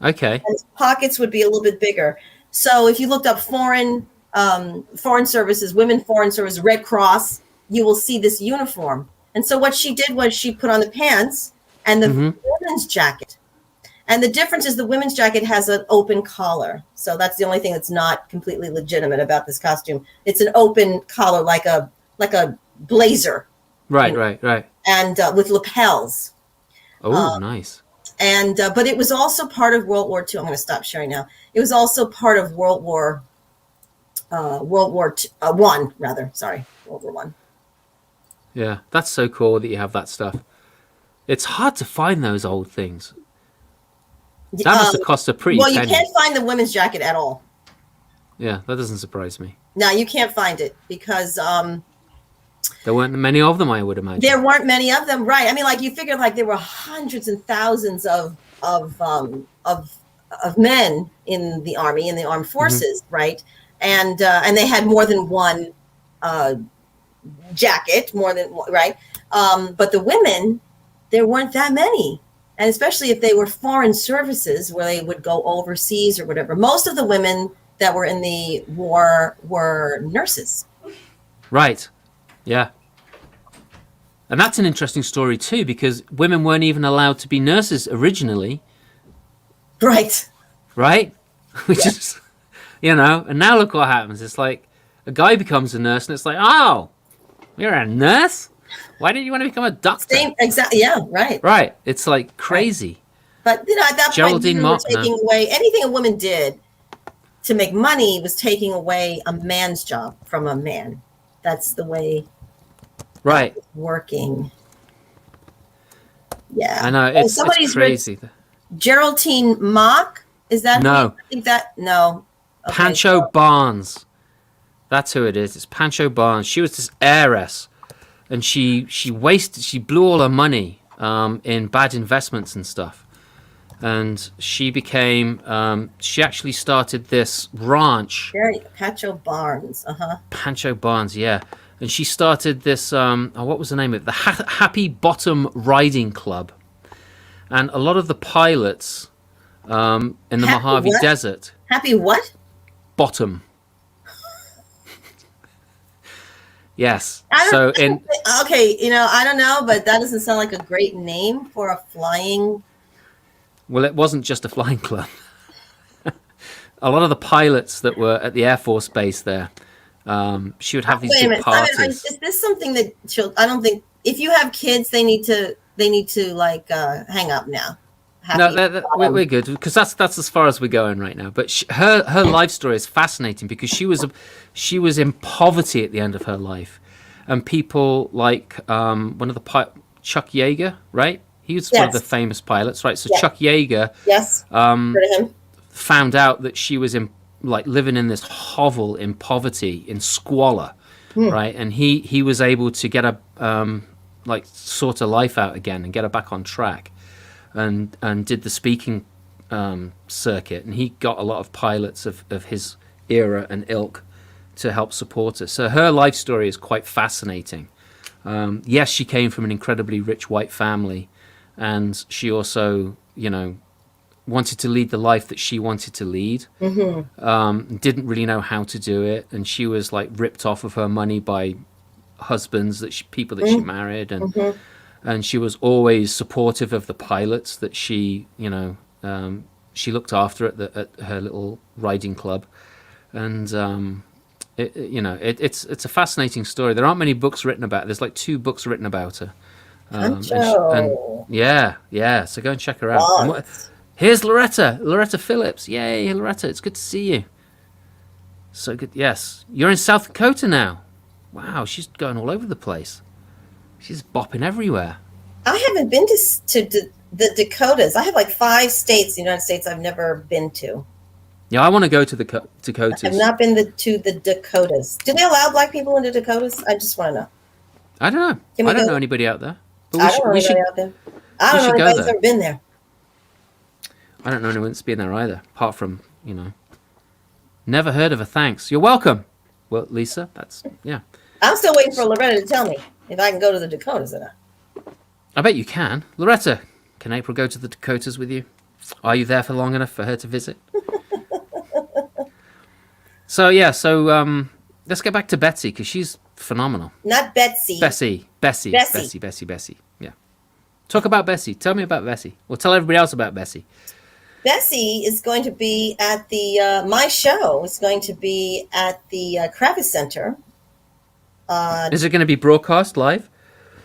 Okay. And its pockets would be a little bit bigger. So if you looked up Foreign foreign services, women foreign service, Red Cross, you will see this uniform. And so what she did was she put on the pants and the women's jacket. And the difference is the women's jacket has an open collar. So that's the only thing that's not completely legitimate about this costume. It's an open collar, like a blazer. Right, right. And with lapels. Oh, nice. And but it was also part of World War II. I'm going to stop sharing now. It was also part of World War One, rather. Sorry, World War One. Yeah, that's so cool that you have that stuff. It's hard to find those old things. That must have cost a pretty penny. You can't find the women's jacket at all. Yeah, that doesn't surprise me. No, you can't find it because there weren't many of them, I would imagine. There weren't many of them, right? I mean, like you figured, like there were hundreds and thousands of men in the army, in the armed forces, right? And they had more than one jacket, more than right. But the women, there weren't that many. And especially if they were foreign services where they would go overseas or whatever. Most of the women that were in the war were nurses. Right. Yeah. And that's an interesting story too, because women weren't even allowed to be nurses originally. Right. Right? Which is, and now look what happens. It's like a guy becomes a nurse and it's like, oh, you're a nurse? Why didn't you want to become a doctor? Exactly. Yeah, right. Right. It's like crazy. Right. But, at that point, we were taking away anything a woman did to make money was taking away a man's job from a man. That's the way it's working. Yeah. I know. It's crazy. Geraldine Mock? Is that? No. I think that, no. Okay, Pancho Barnes. That's who it is. It's Pancho Barnes. She was this heiress. And she blew all her money in bad investments and stuff. And she became, she actually started this ranch. Pancho Barnes, Pancho Barnes, yeah. And she started this, what was the name of it? The Happy Bottom Riding Club. And a lot of the pilots in the Mojave Desert. Happy what? Bottom. Yes. Okay, I don't know, but that doesn't sound like a great name for a flying. Well, it wasn't just a flying club. A lot of the pilots that were at the Air Force Base there, she would have these big parties. Is this something that I don't think if you have kids, they need to like hang up now. We're good because that's as far as we're going right now. But her life story is fascinating because she was in poverty at the end of her life, and people like one of the Chuck Yeager, right? He was one of the famous pilots, right? So Chuck Yeager, found out that she was living in this hovel in poverty, in squalor, right? And he was able to get sort her life out again and get her back on track. And did the speaking circuit, and he got a lot of pilots of his era and ilk to help support her. So her life story is quite fascinating. Yes, she came from an incredibly rich white family, and she also, wanted to lead the life that she wanted to lead. Didn't really know how to do it, and she was ripped off of her money by husbands people that she married, and she was always supportive of the pilots that she looked after at her little riding club, and it's a fascinating story. There aren't many books written about it. There's 2 books written about her. So go and check her out. Here's Loretta Phillips. Yay, Loretta! It's good to see you. So good. Yes, you're in South Dakota now. Wow, she's going all over the place. She's bopping everywhere. I haven't been to the Dakotas. I have 5 states in the United States I've never been to. Yeah, I want to go to the Dakotas. I've not been to the Dakotas. Do they allow Black people in the Dakotas? I just want to know. I don't know. I don't know anybody out there. But I don't know anybody out there. I don't know anybody that's ever been there. I don't know anyone that's been there either, apart from, never heard of her. Thanks. You're welcome. Well, Lisa, I'm still waiting for Loretta to tell me if I can go to the Dakotas or not. I bet you can. Loretta, can April go to the Dakotas with you? Are you there for long enough for her to visit? So let's get back to Betsy because she's phenomenal. Not Betsy. Bessie. Yeah. Talk about Bessie. Tell me about Bessie. Well, tell everybody else about Bessie. Bessie is going to be at the my show is going to be at the Kravis Center. Is it going to be broadcast live?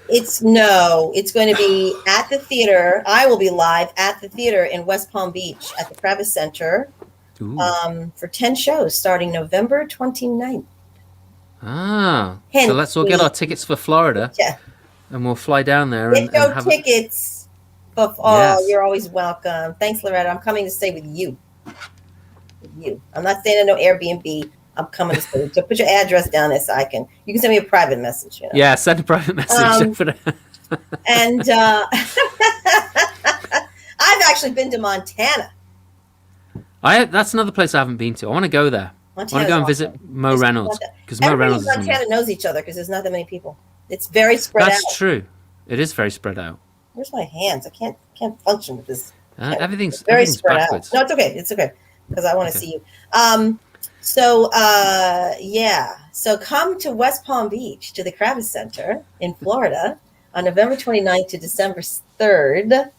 It's going to be at the theater. I will be live at the theater in West Palm Beach at the Kravis Center for 10 shows starting November 29th. So let's all get our tickets for Florida. Yeah. And we'll fly down there and have tickets. Yes. You're always welcome. Thanks, Loretta. I'm coming to stay with you. I'm not staying in no Airbnb. I'm coming to stay. So put your address down there so you can send me a private message. You know? Yeah, send a private message. And I've actually been to Montana. That's another place I haven't been to. I want to go there. I want to go and visit Mo Reynolds because Mo Reynolds in Montana knows each other because there's not that many people. It's very spread out. That's true. It is very spread out. Where's my hands? I can't function with this. Everything's spread backwards. out. No, it's okay. It's okay because I want to see you. So come to West Palm Beach to the Kravis Center in Florida on November 29th to December 3rd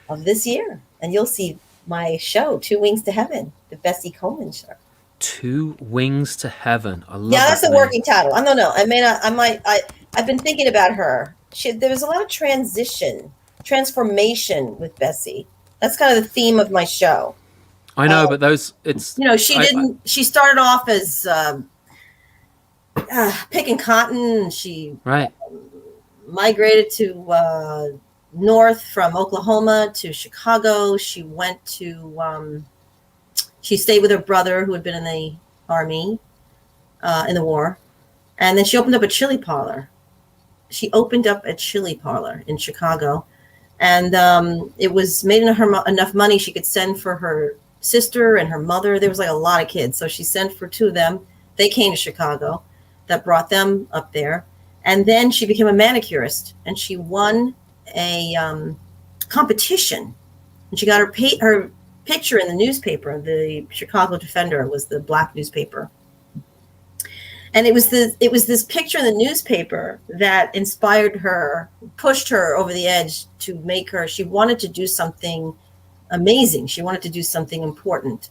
of this year, and you'll see my show, Two Wings to Heaven, the Bessie Coleman show. Two Wings to Heaven. I love that's the name. working title. I don't know. I've been thinking about her. There was a lot of transformation with Bessie. That's kind of the theme of my show. I know, but she started off as picking cotton. And she migrated to north from Oklahoma to Chicago. She went to she stayed with her brother who had been in the army in the war, and then she opened up a chili parlor. She opened up a chili parlor in Chicago, and it was made her enough money she could send for her sister and her mother. There was like a lot of kids, so she sent for two of them. They came to Chicago. That brought them up there, and then she became a manicurist, and she won a competition, and she got her picture in the newspaper. The Chicago Defender was the black newspaper. And it was this picture in the newspaper that inspired her, pushed her over the edge to make her. She wanted to do something amazing. She wanted to do something important.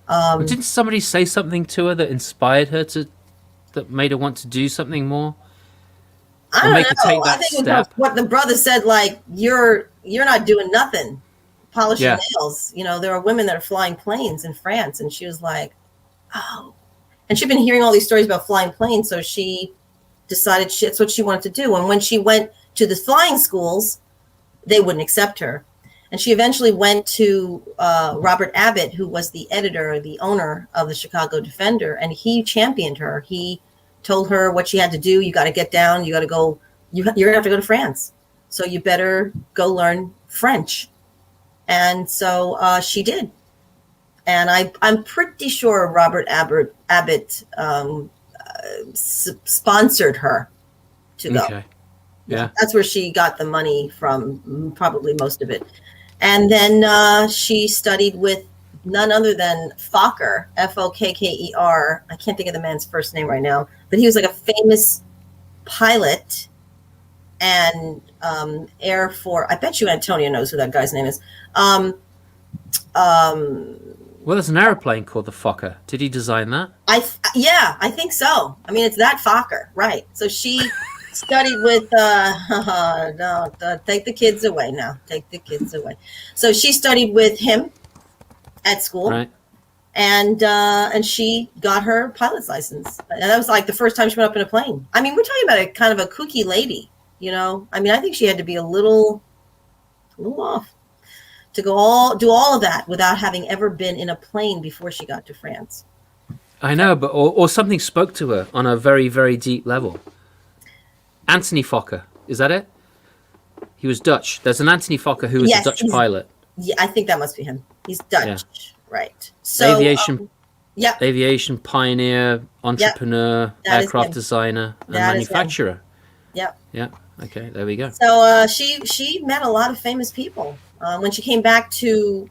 Didn't somebody say something to her that inspired her that made her want to do something more? I don't know. I think it was what the brother said, like, you're not doing nothing, polishing nails. You know, there are women that are flying planes in France, and she was like, oh. And she'd been hearing all these stories about flying planes, so she decided that's what she wanted to do. And when she went to the flying schools, they wouldn't accept her. And she eventually went to Robert Abbott, who was the editor, the owner of the Chicago Defender, and he championed her. He told her what she had to do. You got to get down. You got to go. You're going to have to go to France. So you better go learn French. And so she did. And I'm pretty sure Robert Abbott sponsored her to go. Okay. Yeah. That's where she got the money from, probably most of it. And then she studied with none other than Fokker, Fokker. I can't think of the man's first name right now, but he was like a famous pilot and Air Force. I bet you Antonio knows who that guy's name is. Well, there's an airplane called the Fokker. Did he design that? I think so. I mean, it's that Fokker, right? So she studied with. Take the kids away now. Take the kids away. So she studied with him at school, right? And she got her pilot's license, and that was like the first time she went up in a plane. I mean, we're talking about a kind of a kooky lady, you know. I mean, I think she had to be a little off to do all of that without having ever been in a plane before she got to France. I know, but or something spoke to her on a very, very deep level. Anthony Fokker, is that it? He was Dutch. There's an Anthony Fokker who was a Dutch pilot. Yeah, I think that must be him. He's Dutch, right? So aviation pioneer, entrepreneur, aircraft designer, and manufacturer. Yep. Yeah. Okay, there we go. So she met a lot of famous people. When she came back to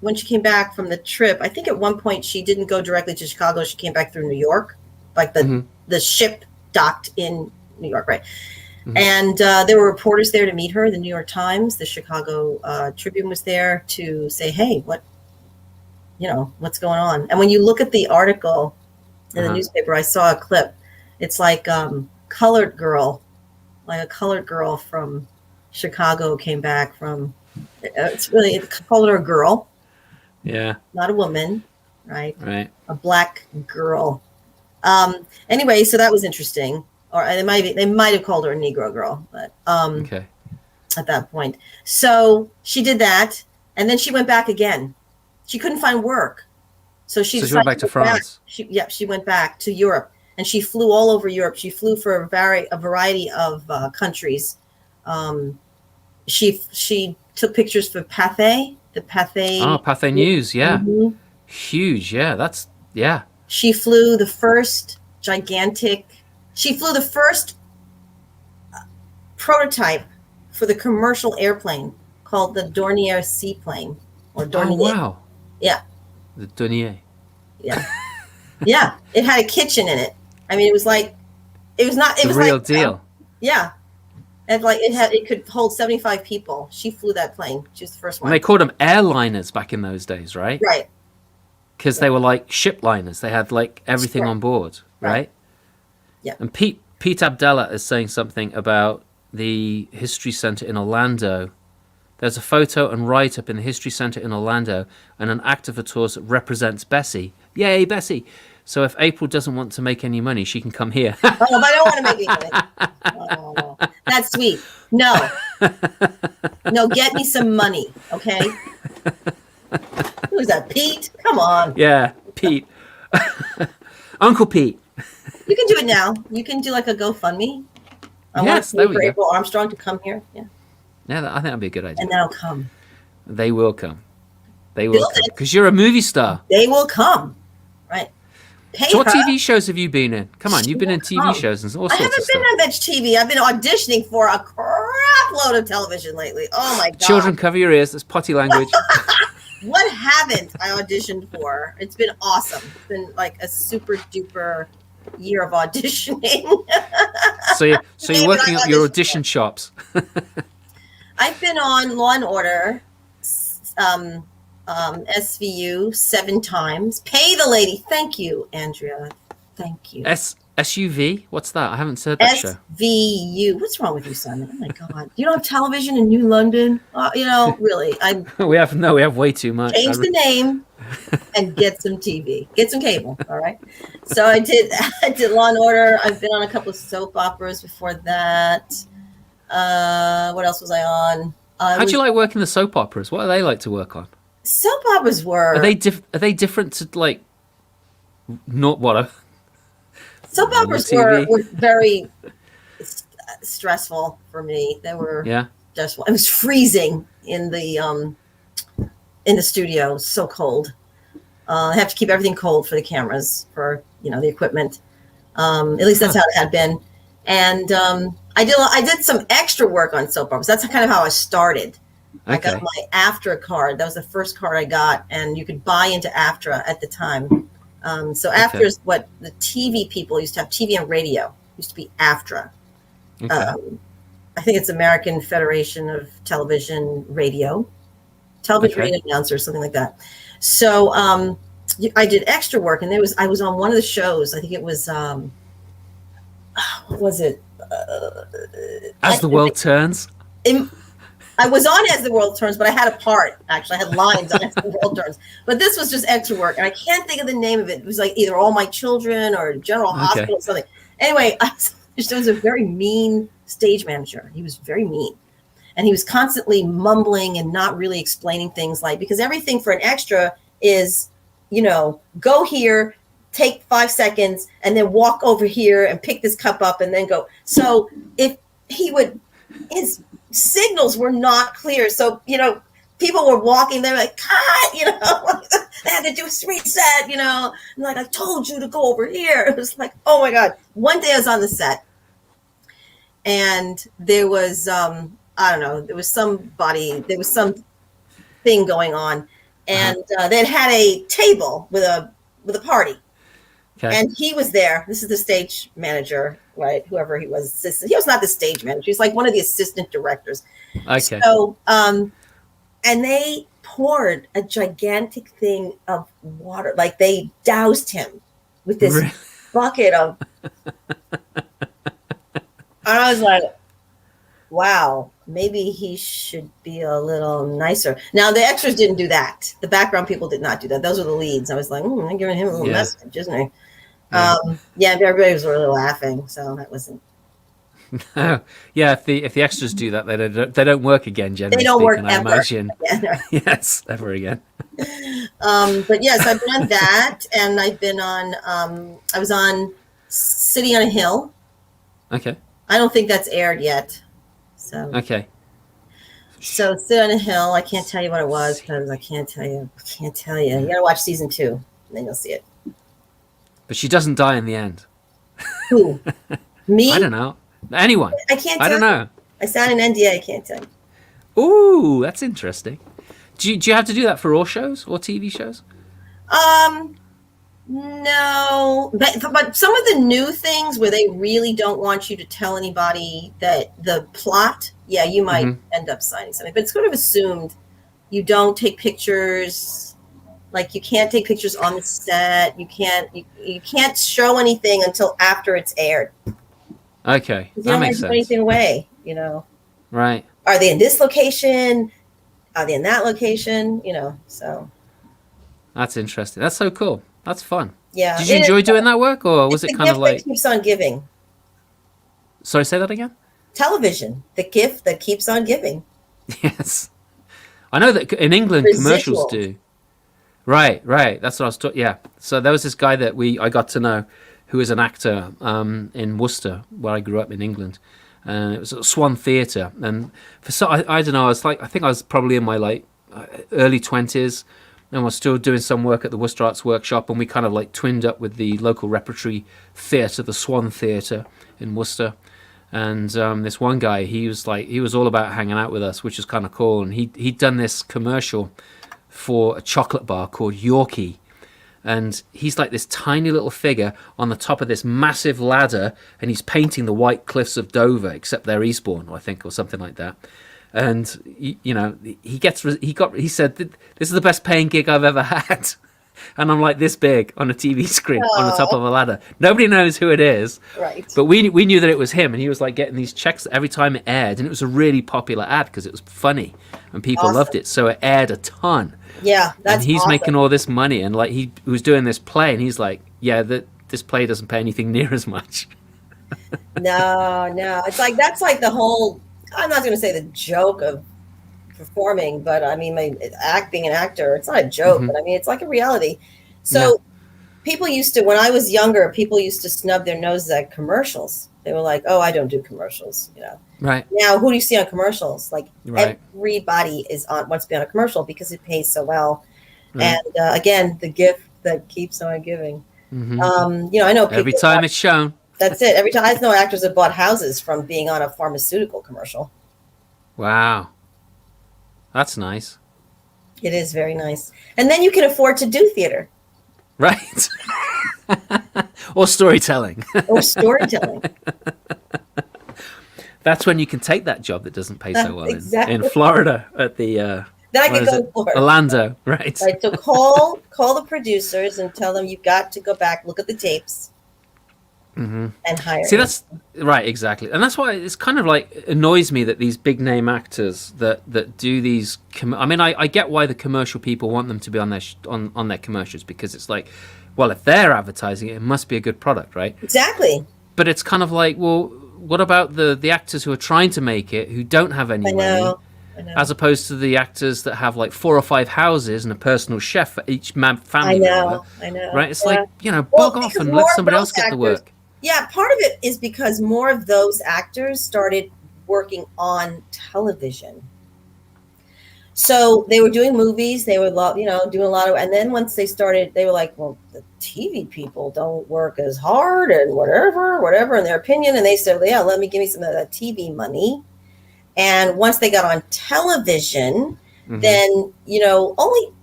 when she came back from the trip, I think at one point she didn't go directly to Chicago. She came back through New York, like the ship docked in New York, right? And there were reporters there to meet her. The New York Times, the Chicago Tribune was there to say, hey, what's going on? And when you look at the article in the newspaper, I saw a clip. It's like colored girl, like a colored girl from Chicago came back from, it's called her a girl. Yeah. Not a woman, right? Right. A black girl. Anyway, so that was interesting. Or they might have called her a Negro girl, but at that point. So she did that, and then she went back again. She couldn't find work. So she went back to France. She went back to Europe, and she flew all over Europe. She flew for a variety of countries. She took pictures for Pathé, the Pathé. Oh, Pathé News, yeah. Huge, yeah. She flew the first prototype for the commercial airplane called the Dornier seaplane. Or Dornier. Oh, wow. Yeah. The Dornier. Yeah. Yeah. It had a kitchen in it. I mean, it was the real deal. Yeah. And it could hold 75 people. She flew that plane. She was the first one. And they called them airliners back in those days, right? Right. Because they were like ship liners. They had like everything on board, right? Yeah. And Pete Abdallah is saying something about the History Center in Orlando. There's a photo and write-up in the History Center in Orlando and an act of a tour that represents Bessie. Yay, Bessie! So if April doesn't want to make any money, she can come here. Oh, but I don't want to make any money. Oh, that's sweet. No, get me some money, okay? Who's that, Pete? Come on. Yeah, Pete. Uncle Pete. You can do it now. You can do like a GoFundMe. I want to pay for April Armstrong to come here. Yeah. Yeah, I think that'd be a good idea. And they'll come. They will come. They will come. Because you're a movie star. They will come. Right. So what TV shows have you been in? Come on, you've been in TV shows and all sorts of stuff. I haven't been on much TV. I've been auditioning for a crap load of television lately. Oh my God. Children, cover your ears. That's potty language. What haven't I auditioned for? It's been awesome. It's been like a super duper year of auditioning. So you're working up your audition chops. I've been on Law and Order, SVU 7 times. Pay the lady. Thank you, Andrea. Thank you. SUV? What's that? I haven't said that show. SVU. What's wrong with you, Simon? Oh my God. You don't have television in New London? Really. We have way too much. Change the name and get some TV. Get some cable. All right. So I did Law and Order. I've been on a couple of soap operas before that. What else was I on? How do you like working the soap operas? What are they like to work on? Soap operas were. Are they different to like? Not what? Soap operas were very stressful for me. They were stressful. It was freezing in the studio. So cold. I have to keep everything cold for the cameras, for the equipment. At least that's how it had been. And I did some extra work on soap operas. That's kind of how I started. Okay. I got my AFTRA card. That was the first card I got, and you could buy into AFTRA at the time. So AFTRA is what the TV people used to have. TV and radio used to be AFTRA. Okay. I think it's American Federation of Television Radio. Television radio announcers, something like that. So I did extra work, and I was on one of the shows. I think it was what was it? As the World Turns. I was on As the World Turns, but I had a part. Actually, I had lines on As the World Turns. But this was just extra work, and I can't think of the name of it. It was like either All My Children or General Hospital or something. Anyway, there was a very mean stage manager. He was very mean. And he was constantly mumbling and not really explaining things, because everything for an extra is, go here, take 5 seconds, and then walk over here and pick this cup up and then go. So if his signals were not clear. So, people were walking, they were like, cut, they had to do a reset, and like, I told you to go over here. It was like, oh my God. One day I was on the set and there was, I don't know, there was some thing going on. and they had a table with a party. Okay. And he was there. This is the stage manager, right? Whoever he was, assistant. He was not the stage manager. He's like one of the assistant directors. Okay. So, and they poured a gigantic thing of water. Like they doused him with this bucket of. And I was like, wow, maybe he should be a little nicer. Now, the extras didn't do that. The background people did not do that. Those were the leads. I was like, I'm giving him a little message, isn't I? Yeah, everybody was really laughing, so that wasn't. Oh, yeah, if the extras do that, they don't work again. Generally, they don't speaking, work I ever. imagine. Yeah. Yes, ever again. But yes, I've been on that, and I've been on. I was on City on a Hill. Okay. I don't think that's aired yet. So. Okay. So City on a Hill. I can't tell you what it was because I can't tell you. You gotta watch season 2, and then you'll see it. But she doesn't die in the end. Who? Me? I don't know. Anyone. I can't tell I don't know. I signed an NDA. I can't tell you. Ooh, that's interesting. Do you have to do that for all shows or TV shows? No. But some of the new things where they really don't want you to tell anybody that the plot, yeah, you might end up signing something. But it's sort of assumed you don't take pictures. Like you can't take pictures on the set. You can't show anything until after it's aired. Okay, that makes sense. Give anything away, Right. Are they in this location? Are they in that location? So. That's interesting. That's so cool. That's fun. Yeah. Did you enjoy doing that work, or was it kind of like? That keeps on giving. Sorry, say that again. Television, the gift that keeps on giving. Yes, I know that in England commercials do. Right. That's what I was talking. Yeah. So there was this guy that I got to know, who is an actor in Worcester, where I grew up in England, and it was at Swan Theatre. And I don't know. I think I was probably in my early 20s, and was still doing some work at the Worcester Arts Workshop, and we kind of twinned up with the local repertory theatre, the Swan Theatre in Worcester. And this one guy, he was all about hanging out with us, which is kind of cool. And he'd done this commercial for a chocolate bar called Yorkie, and he's like this tiny little figure on the top of this massive ladder, and he's painting the white cliffs of Dover, except they're Eastbourne, I think, or something like that. And he said, this is the best paying gig I've ever had. And I'm like this big on a TV screen on the top of a ladder. Nobody knows who it is. Right. But we knew that it was him, and he was getting these checks every time it aired, and it was a really popular ad because it was funny and people loved it. So it aired a ton. Yeah, that's and he's awesome. making all this money, and he was doing this play, and he's like, yeah, this play doesn't pay anything near as much. No, it's that's the whole. I'm not going to say the joke of performing, but I mean, being an actor, it's not a joke, but I mean, it's like a reality. So people used to, when I was younger, people used to snub their noses at commercials. They were like, oh, I don't do commercials, Right. Now, who do you see on commercials? Everybody wants to be on a commercial because it pays so well. Right. And again, the gift that keeps on giving. I know people every time it's shown. That's it. Every time. I know actors have bought houses from being on a pharmaceutical commercial. Wow. That's nice. It is very nice. And then you can afford to do theater. Right. Or storytelling. That's when you can take that job that doesn't pay so well in Florida at the then I can go to Florida. Orlando, right. Right. So call the producers and tell them you've got to go back, look at the tapes. And hire. See, that's right, exactly, and that's why it's kind of annoys me that these big name actors that do these. I get why the commercial people want them to be on their on their commercials, because it's well, if they're advertising it, it must be a good product, right? Exactly. But it's kind of well, what about the actors who are trying to make it, who don't have any money? I know. As opposed to the actors that have 4 or 5 houses and a personal chef for each family member. I know. Right? It's bug off and let somebody else get the work. Yeah, part of it is because more of those actors started working on television. So they were doing movies, they were doing a lot of, and then once they started, they were like, well, the TV people don't work as hard and whatever in their opinion. And they said, yeah, give me some of that TV money. And once they got on television, then, only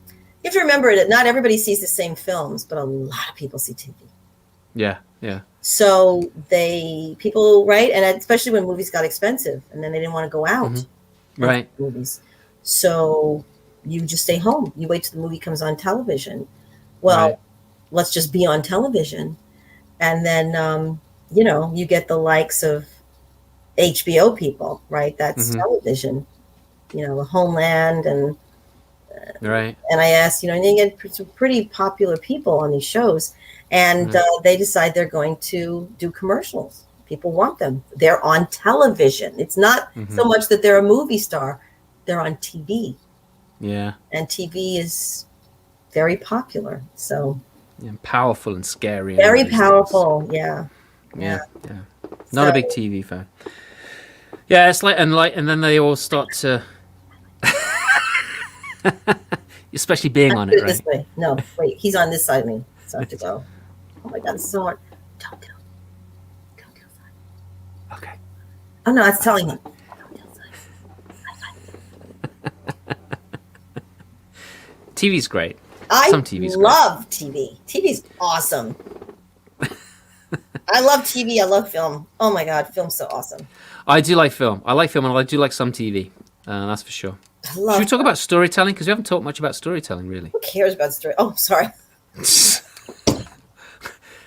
You have to remember that not everybody sees the same films, but a lot of people see TV. Yeah, yeah. So people, right? And especially when movies got expensive and then they didn't want to go out Mm-hmm. Right. and see movies. So you just stay home. You wait till the movie comes on television. Well, Right. let's just be on television. And then, you get the likes of HBO people, right? That's television, Homeland and Right. NIS, and you get some pretty popular people on these shows. And they decide they're going to do commercials. People want them. They're on television. It's not so much that they're a movie star. They're on TV. Yeah. And TV is very popular. So Yeah, powerful and scary. very powerful. Yeah. Yeah. Not a big TV fan. Yeah, it's and then they all start to, especially being on it, right? This way. No, wait, he's on this side of me. So I have to go. Oh my God, it's so hard. Don't kill. Don't kill side. Okay. Oh no, it's telling him. Don't kill side. TV's great. I Some TV's love TV. TV's awesome. I love TV. I love film. Oh my God, film's so awesome. I do like film. I like film, and I do like some TV. That's for sure. Should we talk about storytelling? Because we haven't talked much about storytelling, really. Who cares about story? Oh, sorry.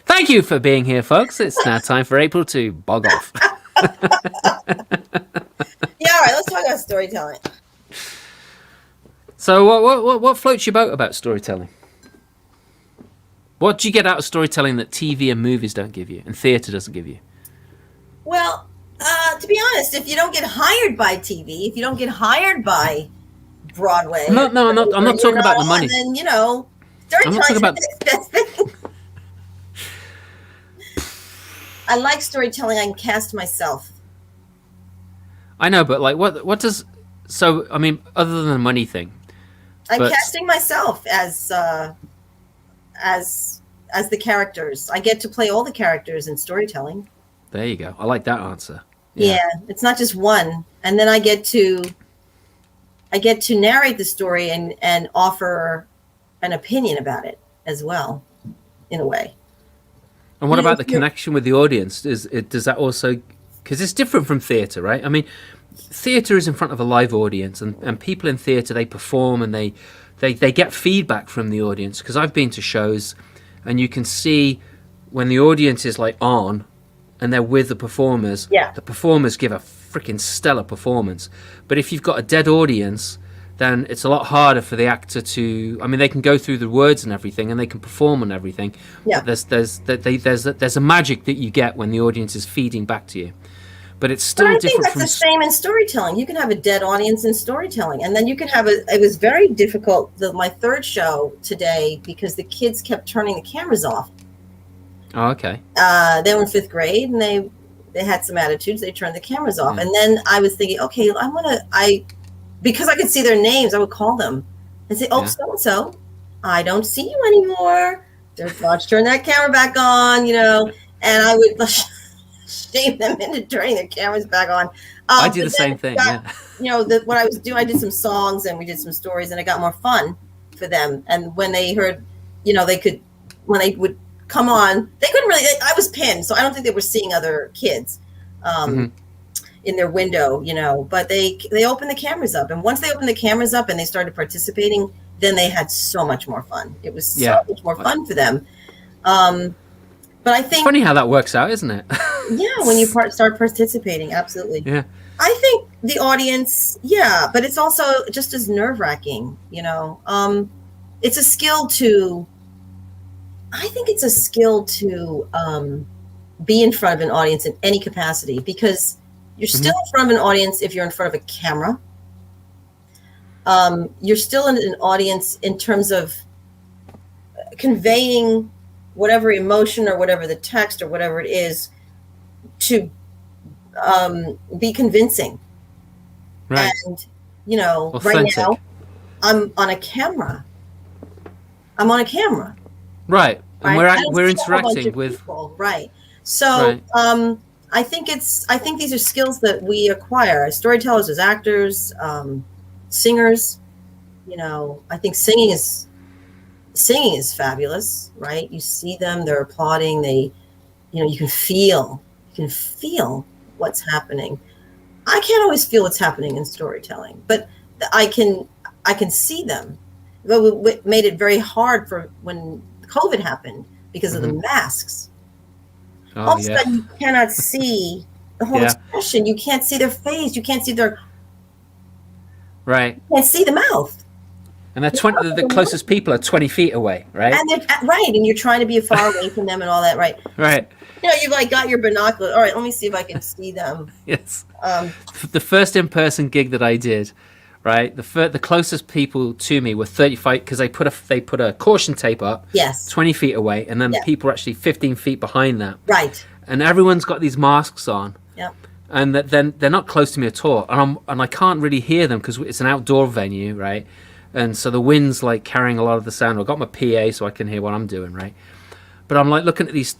Thank you for being here, folks. It's now time for April to bog off. Yeah, all right. Let's talk about storytelling. So, what floats your boat about storytelling? What do you get out of storytelling that TV and movies don't give you, and theatre doesn't give you? Well, to be honest, if you don't get hired by TV, if you don't get hired by Broadway, I'm not talking about the money. Then I'm not talking about. I like storytelling. I can cast myself. I know, but like, what does? So, I mean, other than the money thing, I'm casting myself as the characters. I get to play all the characters in storytelling. There you go. I like that answer. Yeah, it's not just one. And then I get to narrate the story and offer an opinion about it as well, in a way. And what about the connection with the audience? Does that also, because it's different from theatre, right? I mean, theatre is in front of a live audience, and people in theatre, they perform and they get feedback from the audience. Because I've been to shows, and you can see when the audience is like on, and they're with the performers. The performers give a freaking stellar performance. But if you've got a dead audience, then it's a lot harder for the actor to. I mean, they can go through the words and everything, and they can perform and everything. Yeah. But there's a magic that you get when the audience is feeding back to you. But it's still different. I think that's the same in storytelling. You can have a dead audience in storytelling, and then you can have it was very difficult. My third show today, because the kids kept turning the cameras off. Oh, okay. They were in 5th grade, and they had some attitudes. They turned the cameras off, and then I was thinking, okay, because I could see their names, I would call them and say, "Oh, so and so, I don't see you anymore. Let's turn that camera back on," and I would shame them into turning their cameras back on. I do the same thing. What I was doing, I did some songs and we did some stories, and it got more fun for them. And when they heard, when they would come on, they couldn't really. I was pinned, so I don't think they were seeing other kids in their window, But they opened the cameras up, and once they opened the cameras up and they started participating, then they had so much more fun. It was so much more fun for them. But I think it's funny how that works out, isn't it? Yeah, when you start participating, absolutely. Yeah. I think the audience, but it's also just as nerve-wracking, It's a skill to. I think it's a skill to be in front of an audience in any capacity, because you're still in front of an audience if you're in front of a camera. You're still in an audience in terms of conveying whatever emotion or whatever the text or whatever it is to be convincing. Right. And, Authentic. right now I'm on a camera. Right. And right? we're interacting with people. Right. So I think these are skills that we acquire as storytellers, as actors, singers. I think singing is singing is fabulous, right? You see them, they're applauding, you can feel what's happening. I can't always feel what's happening in storytelling, but I can see them. What made it very hard for when COVID happened because of the masks. All of a sudden, you cannot see the whole expression. You can't see their face. You can't see their right. You can't see the mouth. And they're the closest people are 20 feet away, right? And you're trying to be far away from them and all that, right? Right. You've like got your binoculars. All right, let me see if I can see them. Yes. The first in-person gig that I did, right? The closest people to me were 35 because they put a caution tape up. Yes. 20 feet away, and then people are actually 15 feet behind that. Right. And everyone's got these masks on. Yep. And then they're not close to me at all, and I can't really hear them because it's an outdoor venue, right? And so the wind's like carrying a lot of the sound. I've got my PA so I can hear what I'm doing, right? But I'm like looking at these.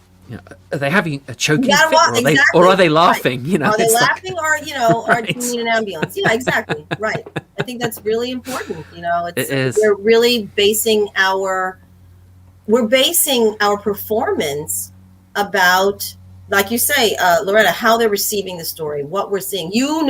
Are they having a choking fit, or are they laughing? Right. Are they laughing, or do you need an ambulance? Yeah, exactly. Right. I think that's really important. It is. We're really basing our performance about, like you say, Loretta, how they're receiving the story, what we're seeing. You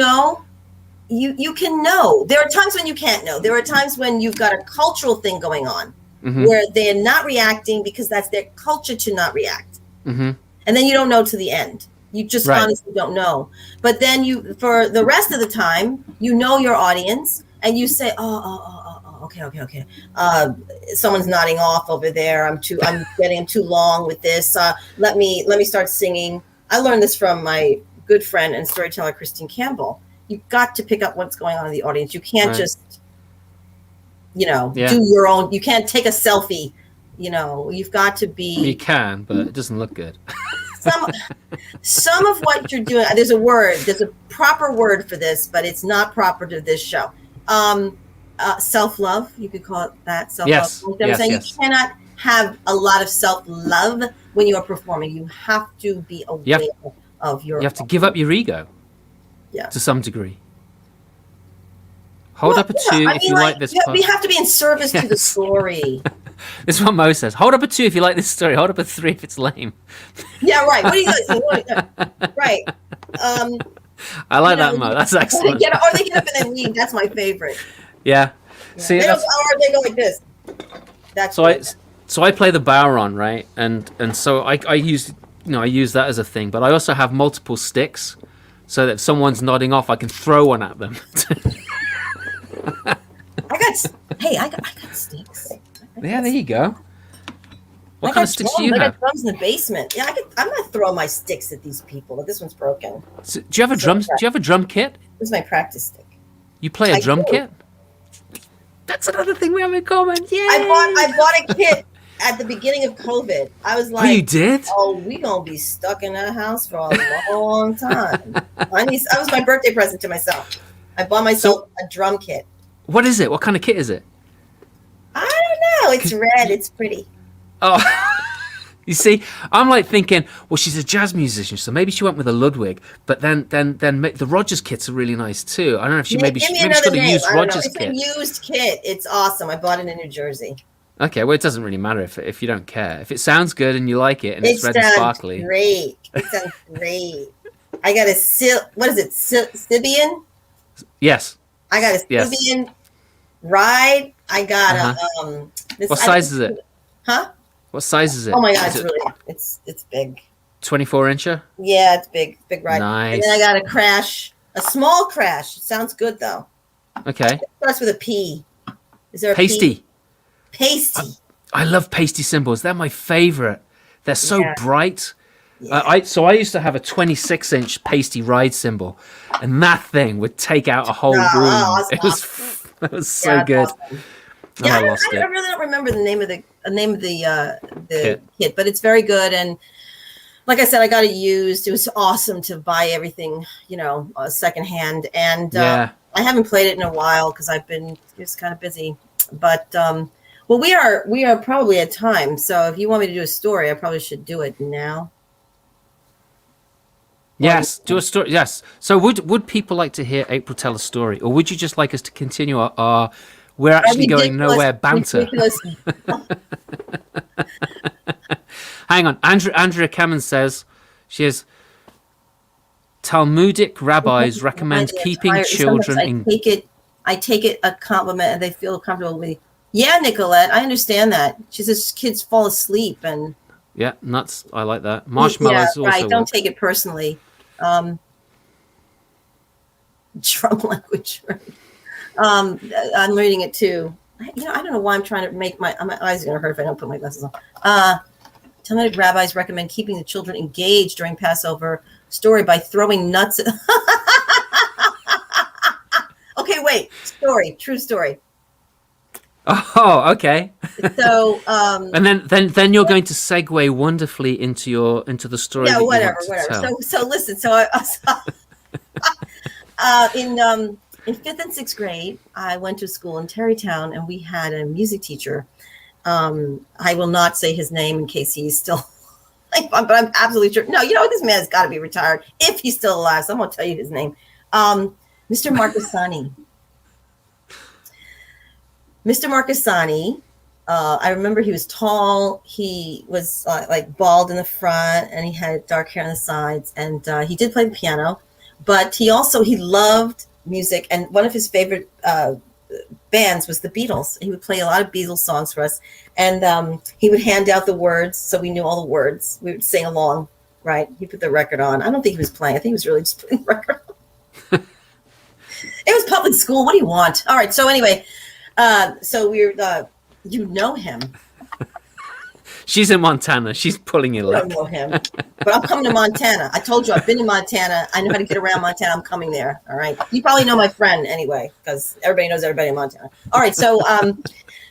can know. There are times when you can't know. There are times when you've got a cultural thing going on where they're not reacting because that's their culture to not react. Mm-hmm. And then you don't know to the end. You just honestly don't know. But then for the rest of the time, your audience, and you say, okay. Someone's nodding off over there. I'm getting too long with this. Let me start singing. I learned this from my good friend and storyteller Christine Campbell. You've got to pick up what's going on in the audience. You can't just, do your own. You can't take a selfie. You've got to be. You can, but it doesn't look good. Some of what you're doing. There's a proper word for this, but it's not proper to this show. Self-love. You could call it that. Self-love. Yes. You know what I'm saying? You cannot have a lot of self-love when you are performing. You have to be aware of your. You have to give up your ego. Yeah. To some degree. Hold up a 2 if you like this. We have to be in service to the story. This is what Mo says. Hold up a 2 if you like this story. Hold up a 3 if it's lame. Yeah, right. What do you guys? Right. I like that, Mo. That's excellent. Or they get up and then leave. That's my favorite. Yeah. See, they go like this. That's so I play the bowron, right? And so I use that as a thing, but I also have multiple sticks, so that if someone's nodding off, I can throw one at them. I got sticks. Yeah, there you go. What kind of sticks do you have? I got drums in the basement. Yeah, I'm not throwing my sticks at these people, but this one's broken. So, do you have a drum? Do you have a drum kit? This is my practice stick. You play a drum kit? That's another thing we have in common. Yeah. I bought a kit at the beginning of COVID. I was like, oh, you did? Oh, we gonna be stuck in that house for a long time. That was my birthday present to myself. I bought myself a drum kit. What is it? What kind of kit is it? I don't know. It's red. It's pretty. Oh, you see, I'm like thinking, well, she's a jazz musician, so maybe she went with a Ludwig. But then the Rogers kits are really nice too. I don't know if she maybe should have used Rogers kit. It's a used kit. It's awesome. I bought it in New Jersey. Okay, well, it doesn't really matter if you don't care. If it sounds good and you like it and it's red and sparkly. Great. It sounds great. I got what is it? Sibian? Yes. I got a Sibian ride. I got what size is it? Huh? What size is it? Oh my God, it's big. 24-incher? Yeah, it's big. Big ride. Nice. And then I got a small crash. It sounds good though. Okay. It starts with a P. Is there a pasty? P? Pasty. I love pasty cymbals. They're my favorite. They're so bright. Yeah. I used to have a 26-inch pasty ride cymbal, and that thing would take out a whole room. Awesome. It was so good. Awesome. Yeah, I really don't remember the name of the kit, but it's very good. And like I said, I got it used. It was awesome to buy everything, secondhand. And I haven't played it in a while because I've been just kind of busy. But well, we are probably at time. So if you want me to do a story, I probably should do it now. Yes, do a story. Yes. So would people like to hear April tell a story, or would you just like us to continue our we're actually going ridiculous, nowhere banter. ridiculous. Hang on. Andrea Cameron says she has Talmudic rabbis recommend keeping children in. I take it a compliment, and they feel comfortable with me. Yeah, Nicolette, I understand that. She says kids fall asleep and. Yeah, nuts. I like that. Marshmallows. Yeah, right. Also Don't work. take it personally. Drum language. Right? I'm reading it too. I don't know why I'm trying to make my eyes are going to hurt if I don't put my glasses on. Talmudic rabbis recommend keeping the children engaged during Passover story by throwing nuts. Okay, wait. True story. Oh, okay. So, and then you're going to segue wonderfully into the story. Yeah, that whatever. you want to tell. So listen. So in 5th and 6th grade, I went to school in Terrytown, and we had a music teacher. I will not say his name in case he's still. But I'm absolutely sure. No, this man's got to be retired if he's still alive. So I'm going to tell you his name. Mr. Marcassani. Mr. Marcassani, I remember he was tall. He was like bald in the front, and he had dark hair on the sides. And he did play the piano, but he loved music. And one of his favorite bands was the Beatles. He would play a lot of Beatles songs for us, and he would hand out the words, so we knew all the words. We would sing along, right? He put the record on. I don't think he was playing. I think he was really just putting the record on. It was public school. What do you want? All right. So anyway. So we're, you know him. She's in Montana. She's pulling your leg. I don't know him, but I'm coming to Montana. I told you I've been in Montana. I know how to get around Montana. I'm coming there. All right. You probably know my friend anyway, because everybody knows everybody in Montana. All right. So,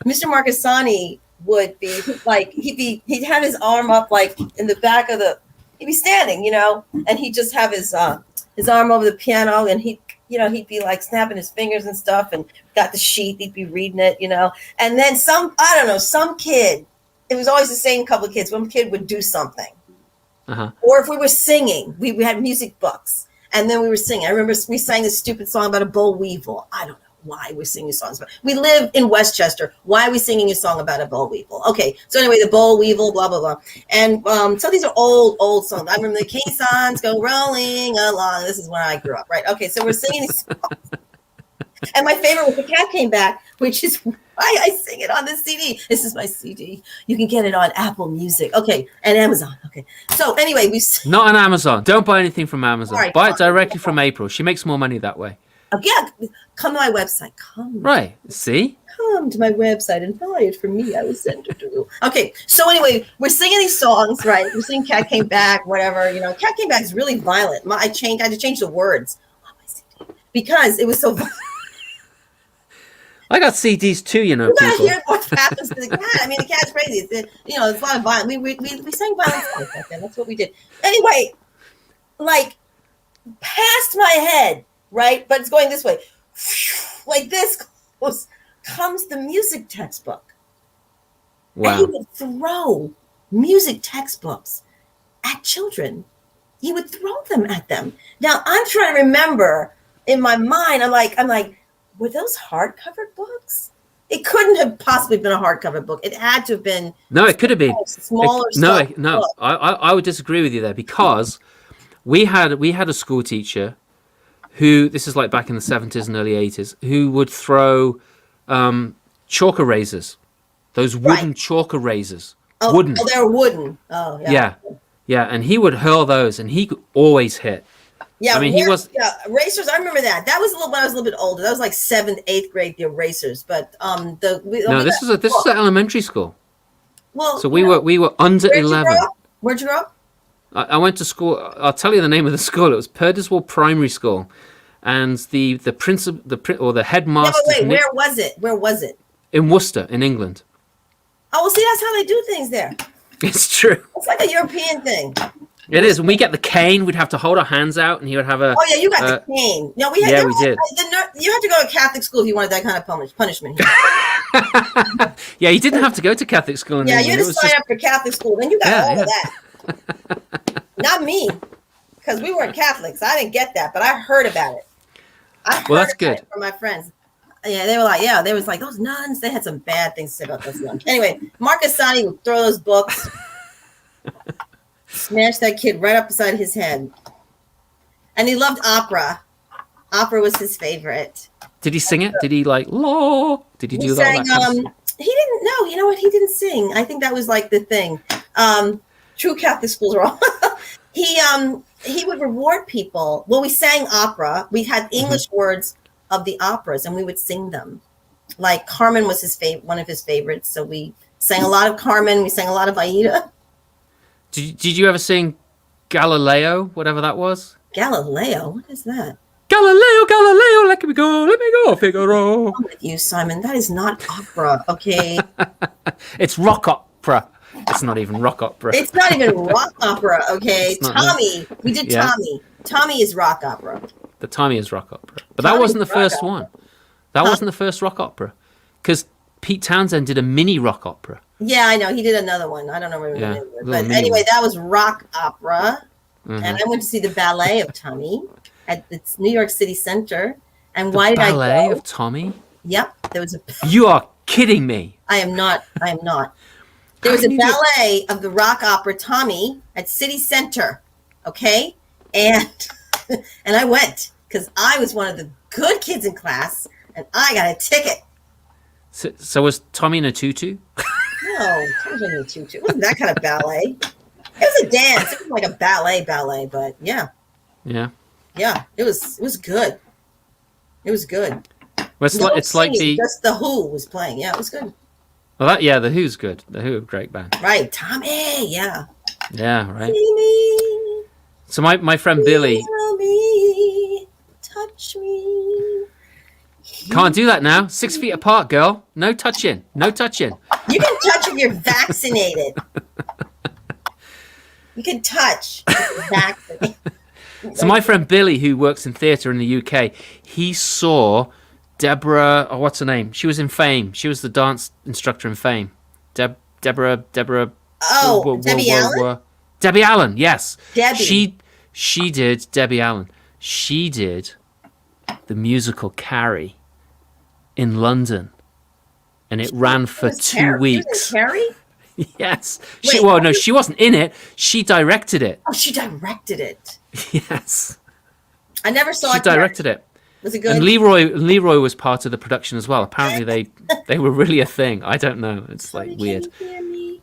Mr. Marcassani would be like, he'd have his arm up like in the back of he'd be standing, and he'd just have his arm over the piano, and he'd be like snapping his fingers and stuff, and got the sheet. He'd be reading it, and then some kid, it was always the same couple of kids. One kid would do something. Uh-huh. Or if we were singing, we had music books, and then we were singing. I remember we sang this stupid song about a boll weevil. I don't know why we're singing songs about. We live in Westchester. Why are we singing a song about a boll weevil? Okay, so anyway, the boll weevil, blah blah blah, and so these are old songs. I remember the caissons go rolling along. This is where I grew up, right? Okay, so we're singing these songs, and my favorite was "The Cat Came Back," which is why I sing it on the CD. This is my CD. You can get it on Apple Music, okay, and Amazon. Okay, so anyway, not on Amazon. Don't buy anything from Amazon. Right, buy it directly from April. She makes more money that way. Yeah, come to my website. Right. See? Come to my website and buy it for me. I will send it to you. Okay. So anyway, we're singing these songs, right? We're singing "Cat Came Back," whatever. "Cat Came Back" is really violent. I had to change the words on my CD because it was so violent. I got CDs too, You gotta hear what happens to the cat. I mean, the cat's crazy. It's a lot of violence. We sang violent songs back then. That's what we did. Anyway, like past my head. Right, but it's going this way, like this comes the music textbook. Wow! And he would throw music textbooks at children. He would throw them at them. Now I'm trying to remember in my mind. I'm like, were those hardcover books? It couldn't have possibly been a hardcover book. It had to have been. No, it could have been smaller. No. I would disagree with you there because we had a school teacher who, this is like back in the 70s and early 80s, who would throw chalk erasers, those wooden chalk erasers. Oh, they were wooden. Oh, yeah. Yeah, and he would hurl those, and he could always hit. Yeah, I mean, he was. Yeah, erasers. I remember that. That was when I was a little bit older. That was like 7th, 8th grade. The erasers, but this is elementary school. Well, so we were under 11. Where'd you grow up? I went to school. I'll tell you the name of the school. It was Purtiswell Primary School, and the principal, or the headmaster. Yeah, but wait, where was it? In Worcester, in England. Oh, well, see, that's how they do things there. It's true. It's like a European thing. It is. When we get the cane, we'd have to hold our hands out, and he would have a. Oh yeah, you got the cane. No, we did. You had to go to Catholic school if you wanted that kind of punishment. Yeah, you didn't have to go to Catholic school in England. You had to sign up for Catholic school, then you got all of that. Not me, because we weren't Catholics. I didn't get that, but I heard about it. Well, that's good from my friends. Yeah, they were like, they was like, those nuns, they had some bad things to say about those nuns. Anyway, Marcus Sani would throw those books, smash that kid right up beside his head. And he loved opera. Opera was his favorite. Did he sing it? Did he like law? Did he do sang, that? Kind of he didn't know. You know what? He didn't sing. I think that was like the thing. True Catholic schools are all. He would reward people. Well, we sang opera. We had English words of the operas, and we would sing them. Like Carmen was one of his favorites, so we sang a lot of Carmen. We sang a lot of Aida. Did you ever sing Galileo, whatever that was? Galileo? What is that? Galileo, let me go, Figaro. I'm with you, Simon. That is not opera, okay? It's rock opera. It's not even rock opera. It's not even rock opera, okay? Tommy. We did Yeah. Tommy. Tommy is rock opera. The Tommy is rock opera. But Tommy that wasn't the is rock first opera. one. That wasn't the first rock opera. Because Pete Townsend did a mini rock opera. Yeah, I know. He did another one. I don't know what it Yeah, was. little But mini anyway, one. that was rock opera. Mhm. And I went to see the ballet of Tommy at the New York City Center. And why did Ballet I go? of Tommy? Yep. There was a... You are kidding me. I am not. There was How a can you do- ballet of the rock opera Tommy at City Center. Okay? And and I went because I was one of the good kids in class and I got a ticket. So was Tommy in a tutu? No, Tommy wasn't in a tutu. It wasn't that kind of ballet. It was a dance. It was like a ballet, but yeah. Yeah. Yeah. It was good. It was good. Well, it's like singing, the... just the Who was playing. Yeah, it was good. Well, the Who's good. The Who, great band. Right. Tommy, yeah. Yeah, right. See me. So my friend Billy... Feel me, touch me. Can't do that now. 6 feet apart, girl. No touching. No touching. You can touch if you're vaccinated. You can touch if you're vaccinated. So my friend Billy, who works in theatre in the UK, he saw Deborah... Oh, what's her name? She was in Fame. She was the dance instructor in Fame. Deborah... Oh, Debbie Allen? Debbie Allen, yes. Debbie. She did... Debbie Allen. She did the musical Carrie in London. And it ran for 2 weeks. Carrie? Yes. Wait, She wasn't in it. She directed it. Oh, she directed it. Yes. I never saw She it. directed it. Was it good? And Leroy was part of the production as well. Apparently they were really a thing. I don't know. It's like weird. Can you hear me?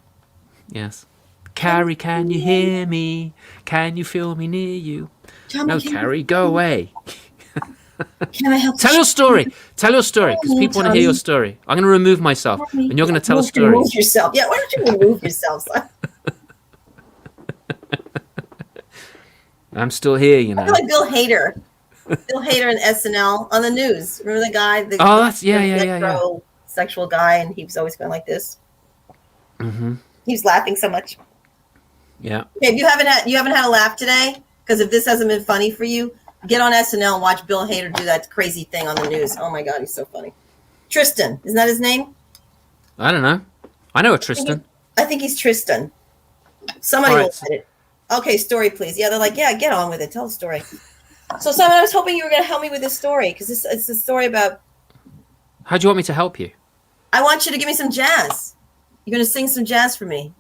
Yes. Carrie, can you hear me? Can you feel me near you? Tommy, No, Carrie, go away. Can I help Tell you? your story. Tell your story, because people want to hear your story. I'm going to remove myself, and you're going to tell a story. Remove yourself. Yeah, why don't you remove yourself? Son? I'm still here, you I know. feel like Bill Hader. Bill Hader in SNL on the news. Remember the guy? Oh, that's yeah. Sexual guy, and he was always going like this. Mm-hmm. He was laughing so much. Yeah. Okay, if you haven't had a laugh today, because if this hasn't been funny for you, get on SNL and watch Bill Hader do that crazy thing on the news. Oh my God, he's so funny. Tristan, isn't that his name? I don't know. I know a Tristan. I think he's Tristan. Somebody All will right. get it. Okay, story, please. Yeah, they're like, yeah, get on with it. Tell the story. So, Simon, I was hoping you were going to help me with this story because it's a story about. How do you want me to help you? I want you to give me some jazz. You're going to sing some jazz for me.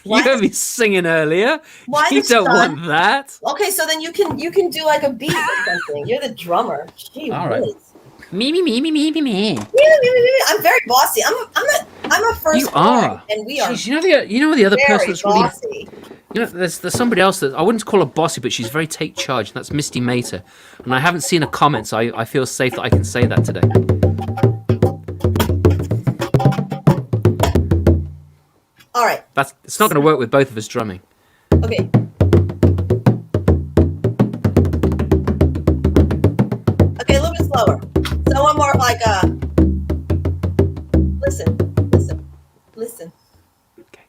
You heard me singing earlier. Why You the don't sun? want that. Okay, so then you can do like a beat or something. You're the drummer. Gee All right. whiz. Me. I'm very bossy. I'm a first You are. and we are Jeez, you know the other person very that's really... bossy. You know, there's somebody else that I wouldn't call her bossy, but she's very take charge. And that's Misty Mater. And I haven't seen a comment, so I feel safe that I can say that today. All right. It's not going to work with both of us drumming. Okay. Okay, a little bit slower. So one more like listen. Okay.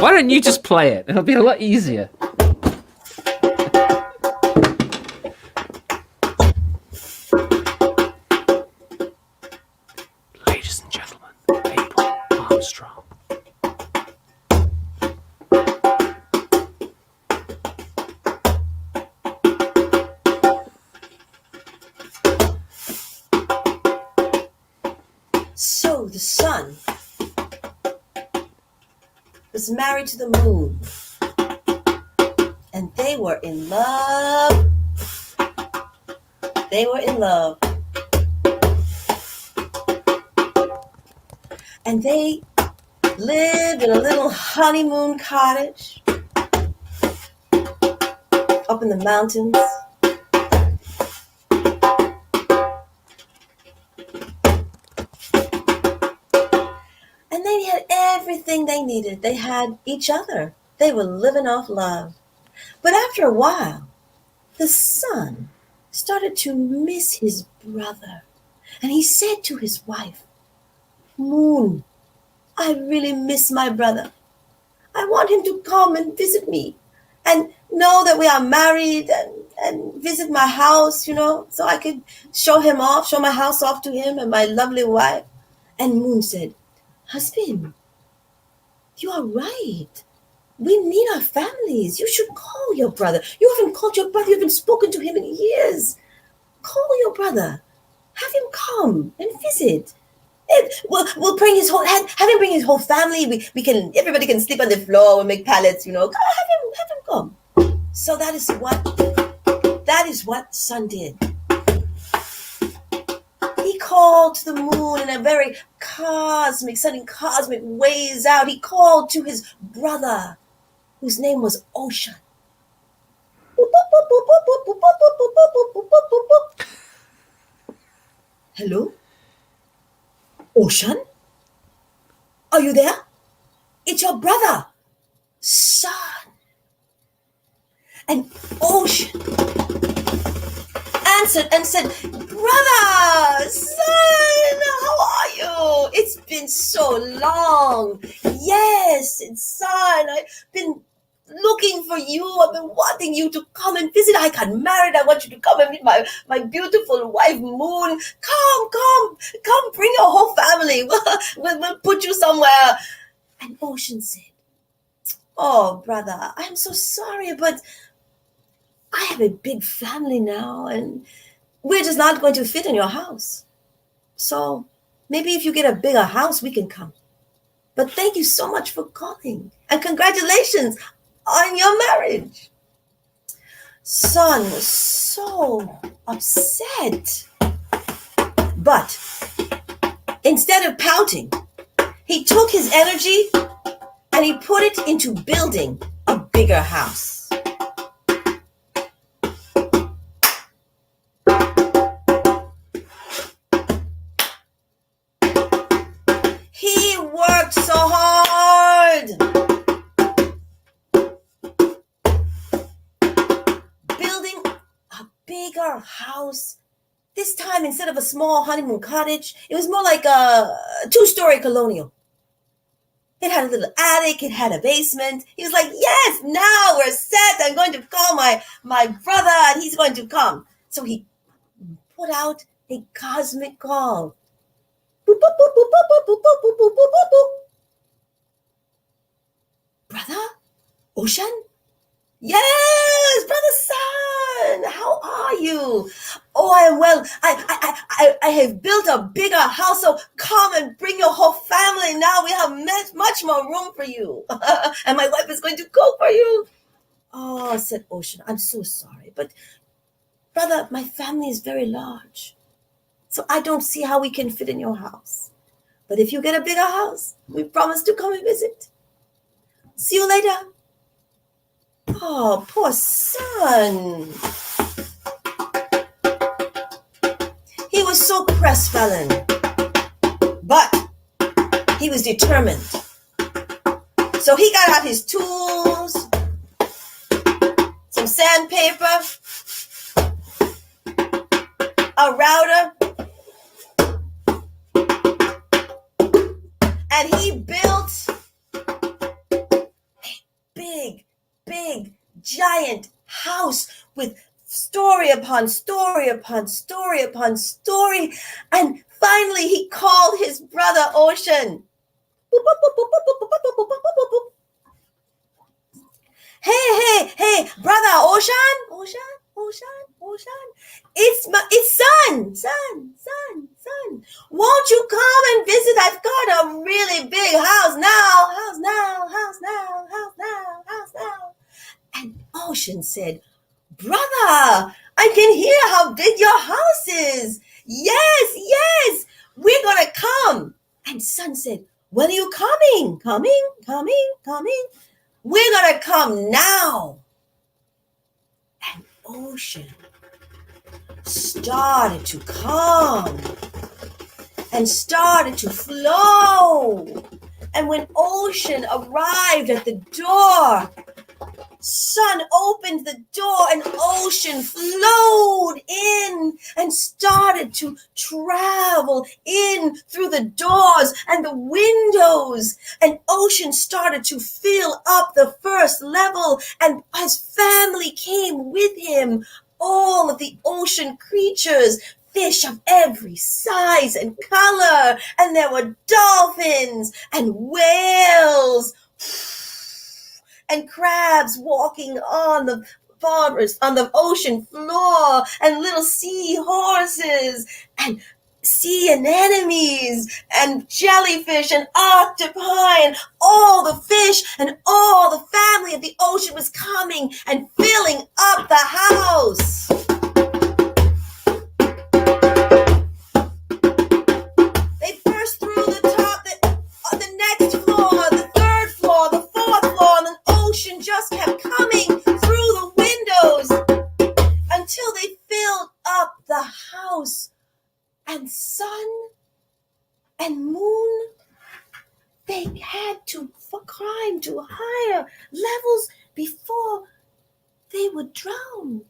Why don't you just play it? It'll be a lot easier. Ladies and gentlemen, April Armstrong. So the sun was married to the moon, and they were in love. They were in love. And they lived in a little honeymoon cottage up in the mountains. And they had everything they needed. They had each other. They were living off love. But after a while, the sun started to miss his brother. And he said to his wife, Moon, I really miss my brother. I want him to come and visit me and know that we are married and visit my house, so I could show my house off to him and my lovely wife. And Moon said, Husband, you are right. We need our families. You should call your brother. You haven't called your brother. You haven't spoken to him in years. Call your brother. Have him come and visit. We'll bring his whole have him bring his whole family. Everybody can sleep on the floor. We'll make pallets. Have him come. So that is what Sun did. He called to the moon in a very sudden cosmic ways out. He called to his brother, whose name was Ocean. Hello? Ocean? Are you there? It's your brother, Sun. And Ocean answered and said, Brother, Sun, how are you? It's been so long. Yes, it's Sun. I've been looking for you. I've been wanting you to come and visit. I got married. I want you to come and meet my beautiful wife, Moon. Come, bring your whole family. We'll put you somewhere. And Ocean said, Oh, brother, I'm so sorry, but I have a big family now, and we're just not going to fit in your house. So maybe if you get a bigger house, we can come. But thank you so much for calling, and congratulations on your marriage. Sun was so upset. But instead of pouting, he took his energy and he put it into building a bigger house. He worked so hard. Building a bigger house. This time, instead of a small honeymoon cottage, it was more like a 2-story colonial. It had a little attic. It had a basement. He was like, yes, now we're set. I'm going to call my brother and he's going to come. So he put out a cosmic call. Boop, boop, boop, boop, boop, boop, boop, boop, boop, boop, boop. Brother? Ocean? Yes, Brother Sun, how are you? Oh, I am well. I have built a bigger house, so come and bring your whole family. Now we have much more room for you. And my wife is going to cook for you. Oh, said Ocean, I'm so sorry. But, brother, my family is very large. So I don't see how we can fit in your house. But if you get a bigger house, we promise to come and visit. See you later. Oh, poor Sun. He was so crestfallen, but he was determined. So he got out his tools, some sandpaper, a router, and he built a big, giant house with story upon story upon story upon story. And finally, he called his brother Ocean. Hey, brother Ocean. It's Sun. won't you come and visit? I've got a really big house now. House now, house now, house now, house now. And Ocean said, brother, I can hear how big your house is. Yes, yes, we're going to come. And Sun said, when are you coming? Coming, coming, coming. We're going to come now. And Ocean started to come and started to flow. And when Ocean arrived at the door, Sun opened the door and Ocean flowed in and started to travel in through the doors and the windows. And Ocean started to fill up the first level, and his family came with him. All of the ocean creatures, fish of every size and color, and there were dolphins and whales and crabs walking on the ocean floor, and little seahorses and sea anemones and jellyfish and octopi, and all the fish and all the family of the ocean was coming and filling up the house. They burst through the top, the next floor, the third floor, the fourth floor, and the ocean just kept coming through the windows until they filled up the house. And Sun and Moon, they had to climb to higher levels before they would drown.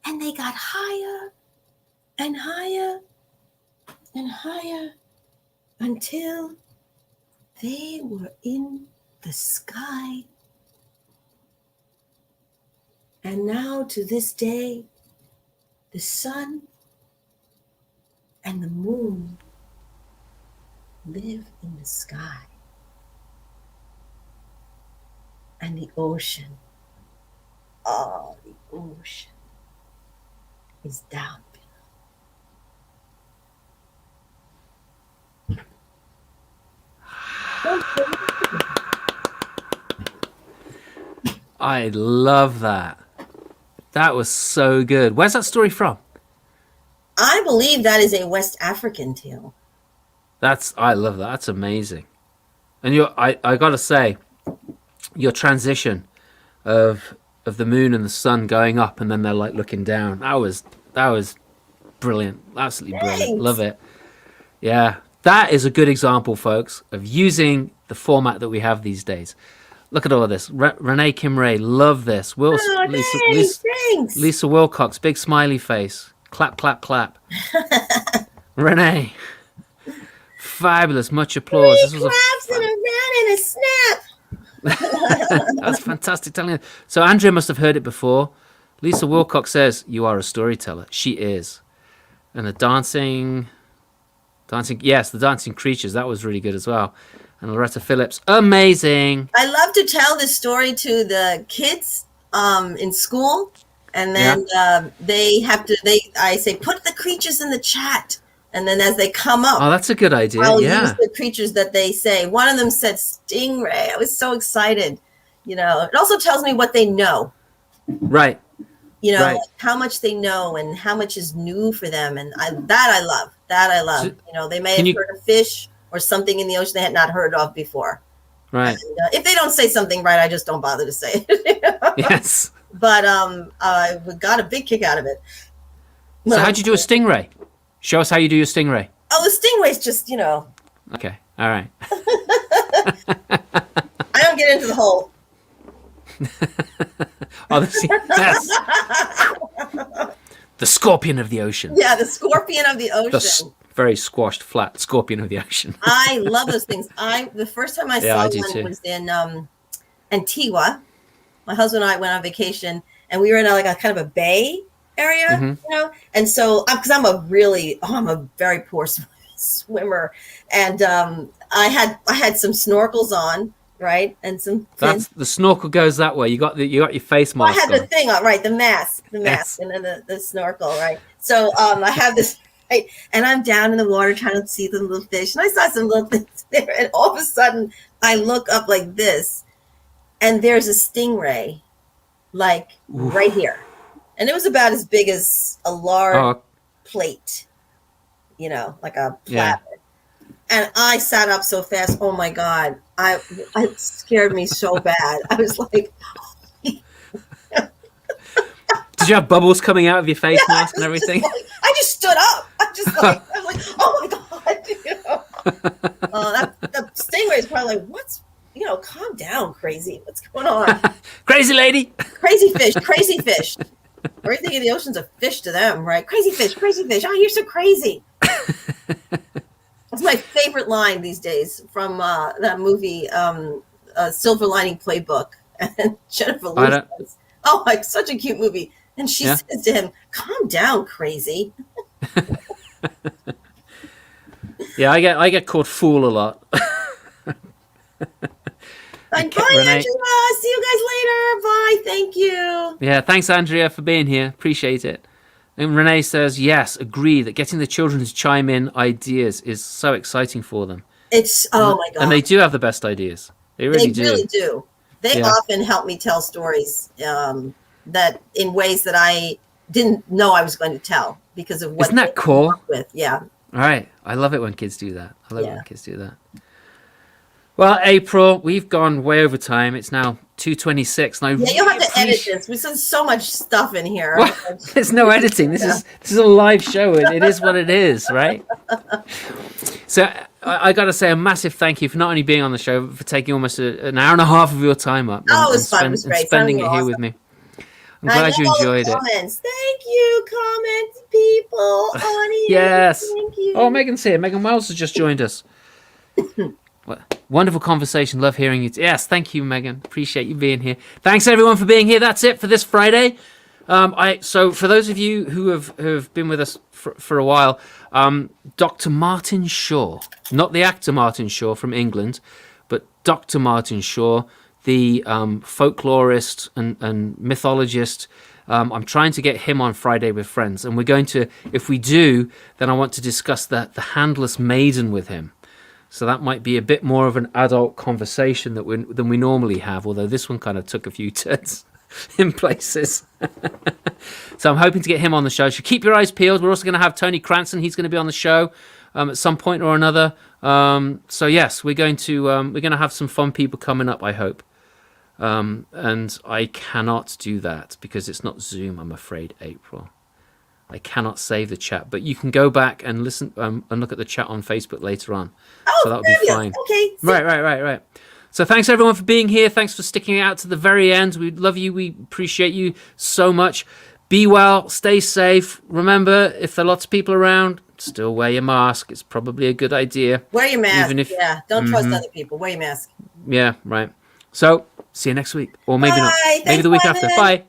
And they got higher and higher and higher until they were in the sky. And now to this day, the sun and the moon live in the sky. And the ocean, oh, the ocean is down below. I love that. That was so good. Where's that story from? I believe that is a West African tale. I love that. That's amazing. And I gotta say, your transition of the moon and the sun going up and then they're like looking down. That was brilliant. Absolutely brilliant. Thanks. Love it. Yeah. That is a good example, folks, of using the format that we have these days. Look at all of this. Renee Kim Ray, love this. Thanks. Lisa Wilcox, big smiley face. Clap, clap, clap. Renee, fabulous. Much applause. Three claps and a run and a snap. That's fantastic telling. So Andrea must have heard it before. Lisa Wilcox says, you are a storyteller. She is. And the dancing, yes, the dancing creatures. That was really good as well. And Loretta Phillips, amazing. I love to tell this story to the kids in school. And then I say, put the creatures in the chat. And then as they come up, oh, that's a good idea. I'll use the creatures that they say. One of them said stingray. I was so excited. You know, it also tells me what they know. Right. You know, right. Like how much they know and how much is new for them. And I love. So, you know, they may have heard of fish or something in the ocean they had not heard of before. Right. And, if they don't say something right, I just don't bother to say it. Yes. But I got a big kick out of it. So how'd you do a stingray? Show us how you do your stingray. Oh, the stingray's just, you know. Okay. All right. I don't get into the hole. Oh, yes. The scorpion of the ocean. Yeah, the scorpion of the ocean. Very squashed, flat scorpion of the ocean. I love those things. The first time I saw one was in Antigua. My husband and I went on vacation, and we were in a kind of a bay area, you know. And so, because I'm a very poor swimmer, and I had some snorkels on, right, and some. The snorkel goes that way. You got your face mask. I had the thing on, right, the mask, yes. And then the snorkel, right. So I have this right? And I'm down in the water trying to see the little fish. And I saw some little things there. And all of a sudden, I look up like this, and there's a stingray, like right here. And it was about as big as a large plate, you know, like a platter. And I sat up so fast. Oh my God. It scared me so bad. I was like, did you have bubbles coming out of your face mask and everything? I just stood up. I was like, oh my God. You know? The stingray is probably like, calm down, crazy. What's going on? Crazy lady. Crazy fish, crazy fish. Everything in the ocean's a fish to them, right? Crazy fish, crazy fish. Oh, you're so crazy. That's my favorite line these days from that movie, Silver Lining Playbook. And Jennifer Lewis says, oh, like such a cute movie. And she says to him, calm down, crazy. Yeah, I get called fool a lot. Like, bye, Andrea. See you guys later. Bye. Thank you. Yeah, thanks, Andrea, for being here. Appreciate it. And Renee says, yes, agree that getting the children to chime in ideas is so exciting for them. Oh my God. And they do have the best ideas. They really do. They often help me tell stories that in ways that I didn't know I was going to tell because of what. Isn't that cool? With. Yeah. All right. I love it when kids do that. I love it when kids do that. Well, April, we've gone way over time. It's now 2:26, and you'll have to edit this. We sent so much stuff in here. Well, there's no editing. This is a live show. It is what it is, right? So I got to say a massive thank you for not only being on the show, but for taking almost an hour and a half of your time up. It was fun. It was great. Spending it here with me. I'm glad you enjoyed it. Thank you, comments, people, audience. Yes. Thank you. Oh, Megan's here. Megan Wells has just joined us. Wonderful conversation. Love hearing you. Yes, thank you, Megan. Appreciate you being here. Thanks, everyone, for being here. That's it for this Friday. So for those of you who have been with us for a while, Dr. Martin Shaw, not the actor Martin Shaw from England, but Dr. Martin Shaw, the folklorist and mythologist. I'm trying to get him on Friday with Friends, and we're going to, if we do, then I want to discuss the handless maiden with him. So that might be a bit more of an adult conversation than we normally have, although this one kind of took a few turns in places. So I'm hoping to get him on the show. So keep your eyes peeled. We're also going to have Tony Cranston. He's going to be on the show at some point or another. So yes, we're going to have some fun people coming up, I hope. And I cannot do that because it's not Zoom, I'm afraid, April. I cannot save the chat, but you can go back and listen and look at the chat on Facebook later on. So that'll be fine. Okay. Right. So thanks everyone for being here. Thanks for sticking out to the very end. We love you. We appreciate you so much. Be well. Stay safe. Remember, if there are lots of people around, still wear your mask. It's probably a good idea. Wear your mask. Don't trust other people. Wear your mask. Yeah, right. So see you next week, or maybe not. Thanks, maybe the week after. Bye.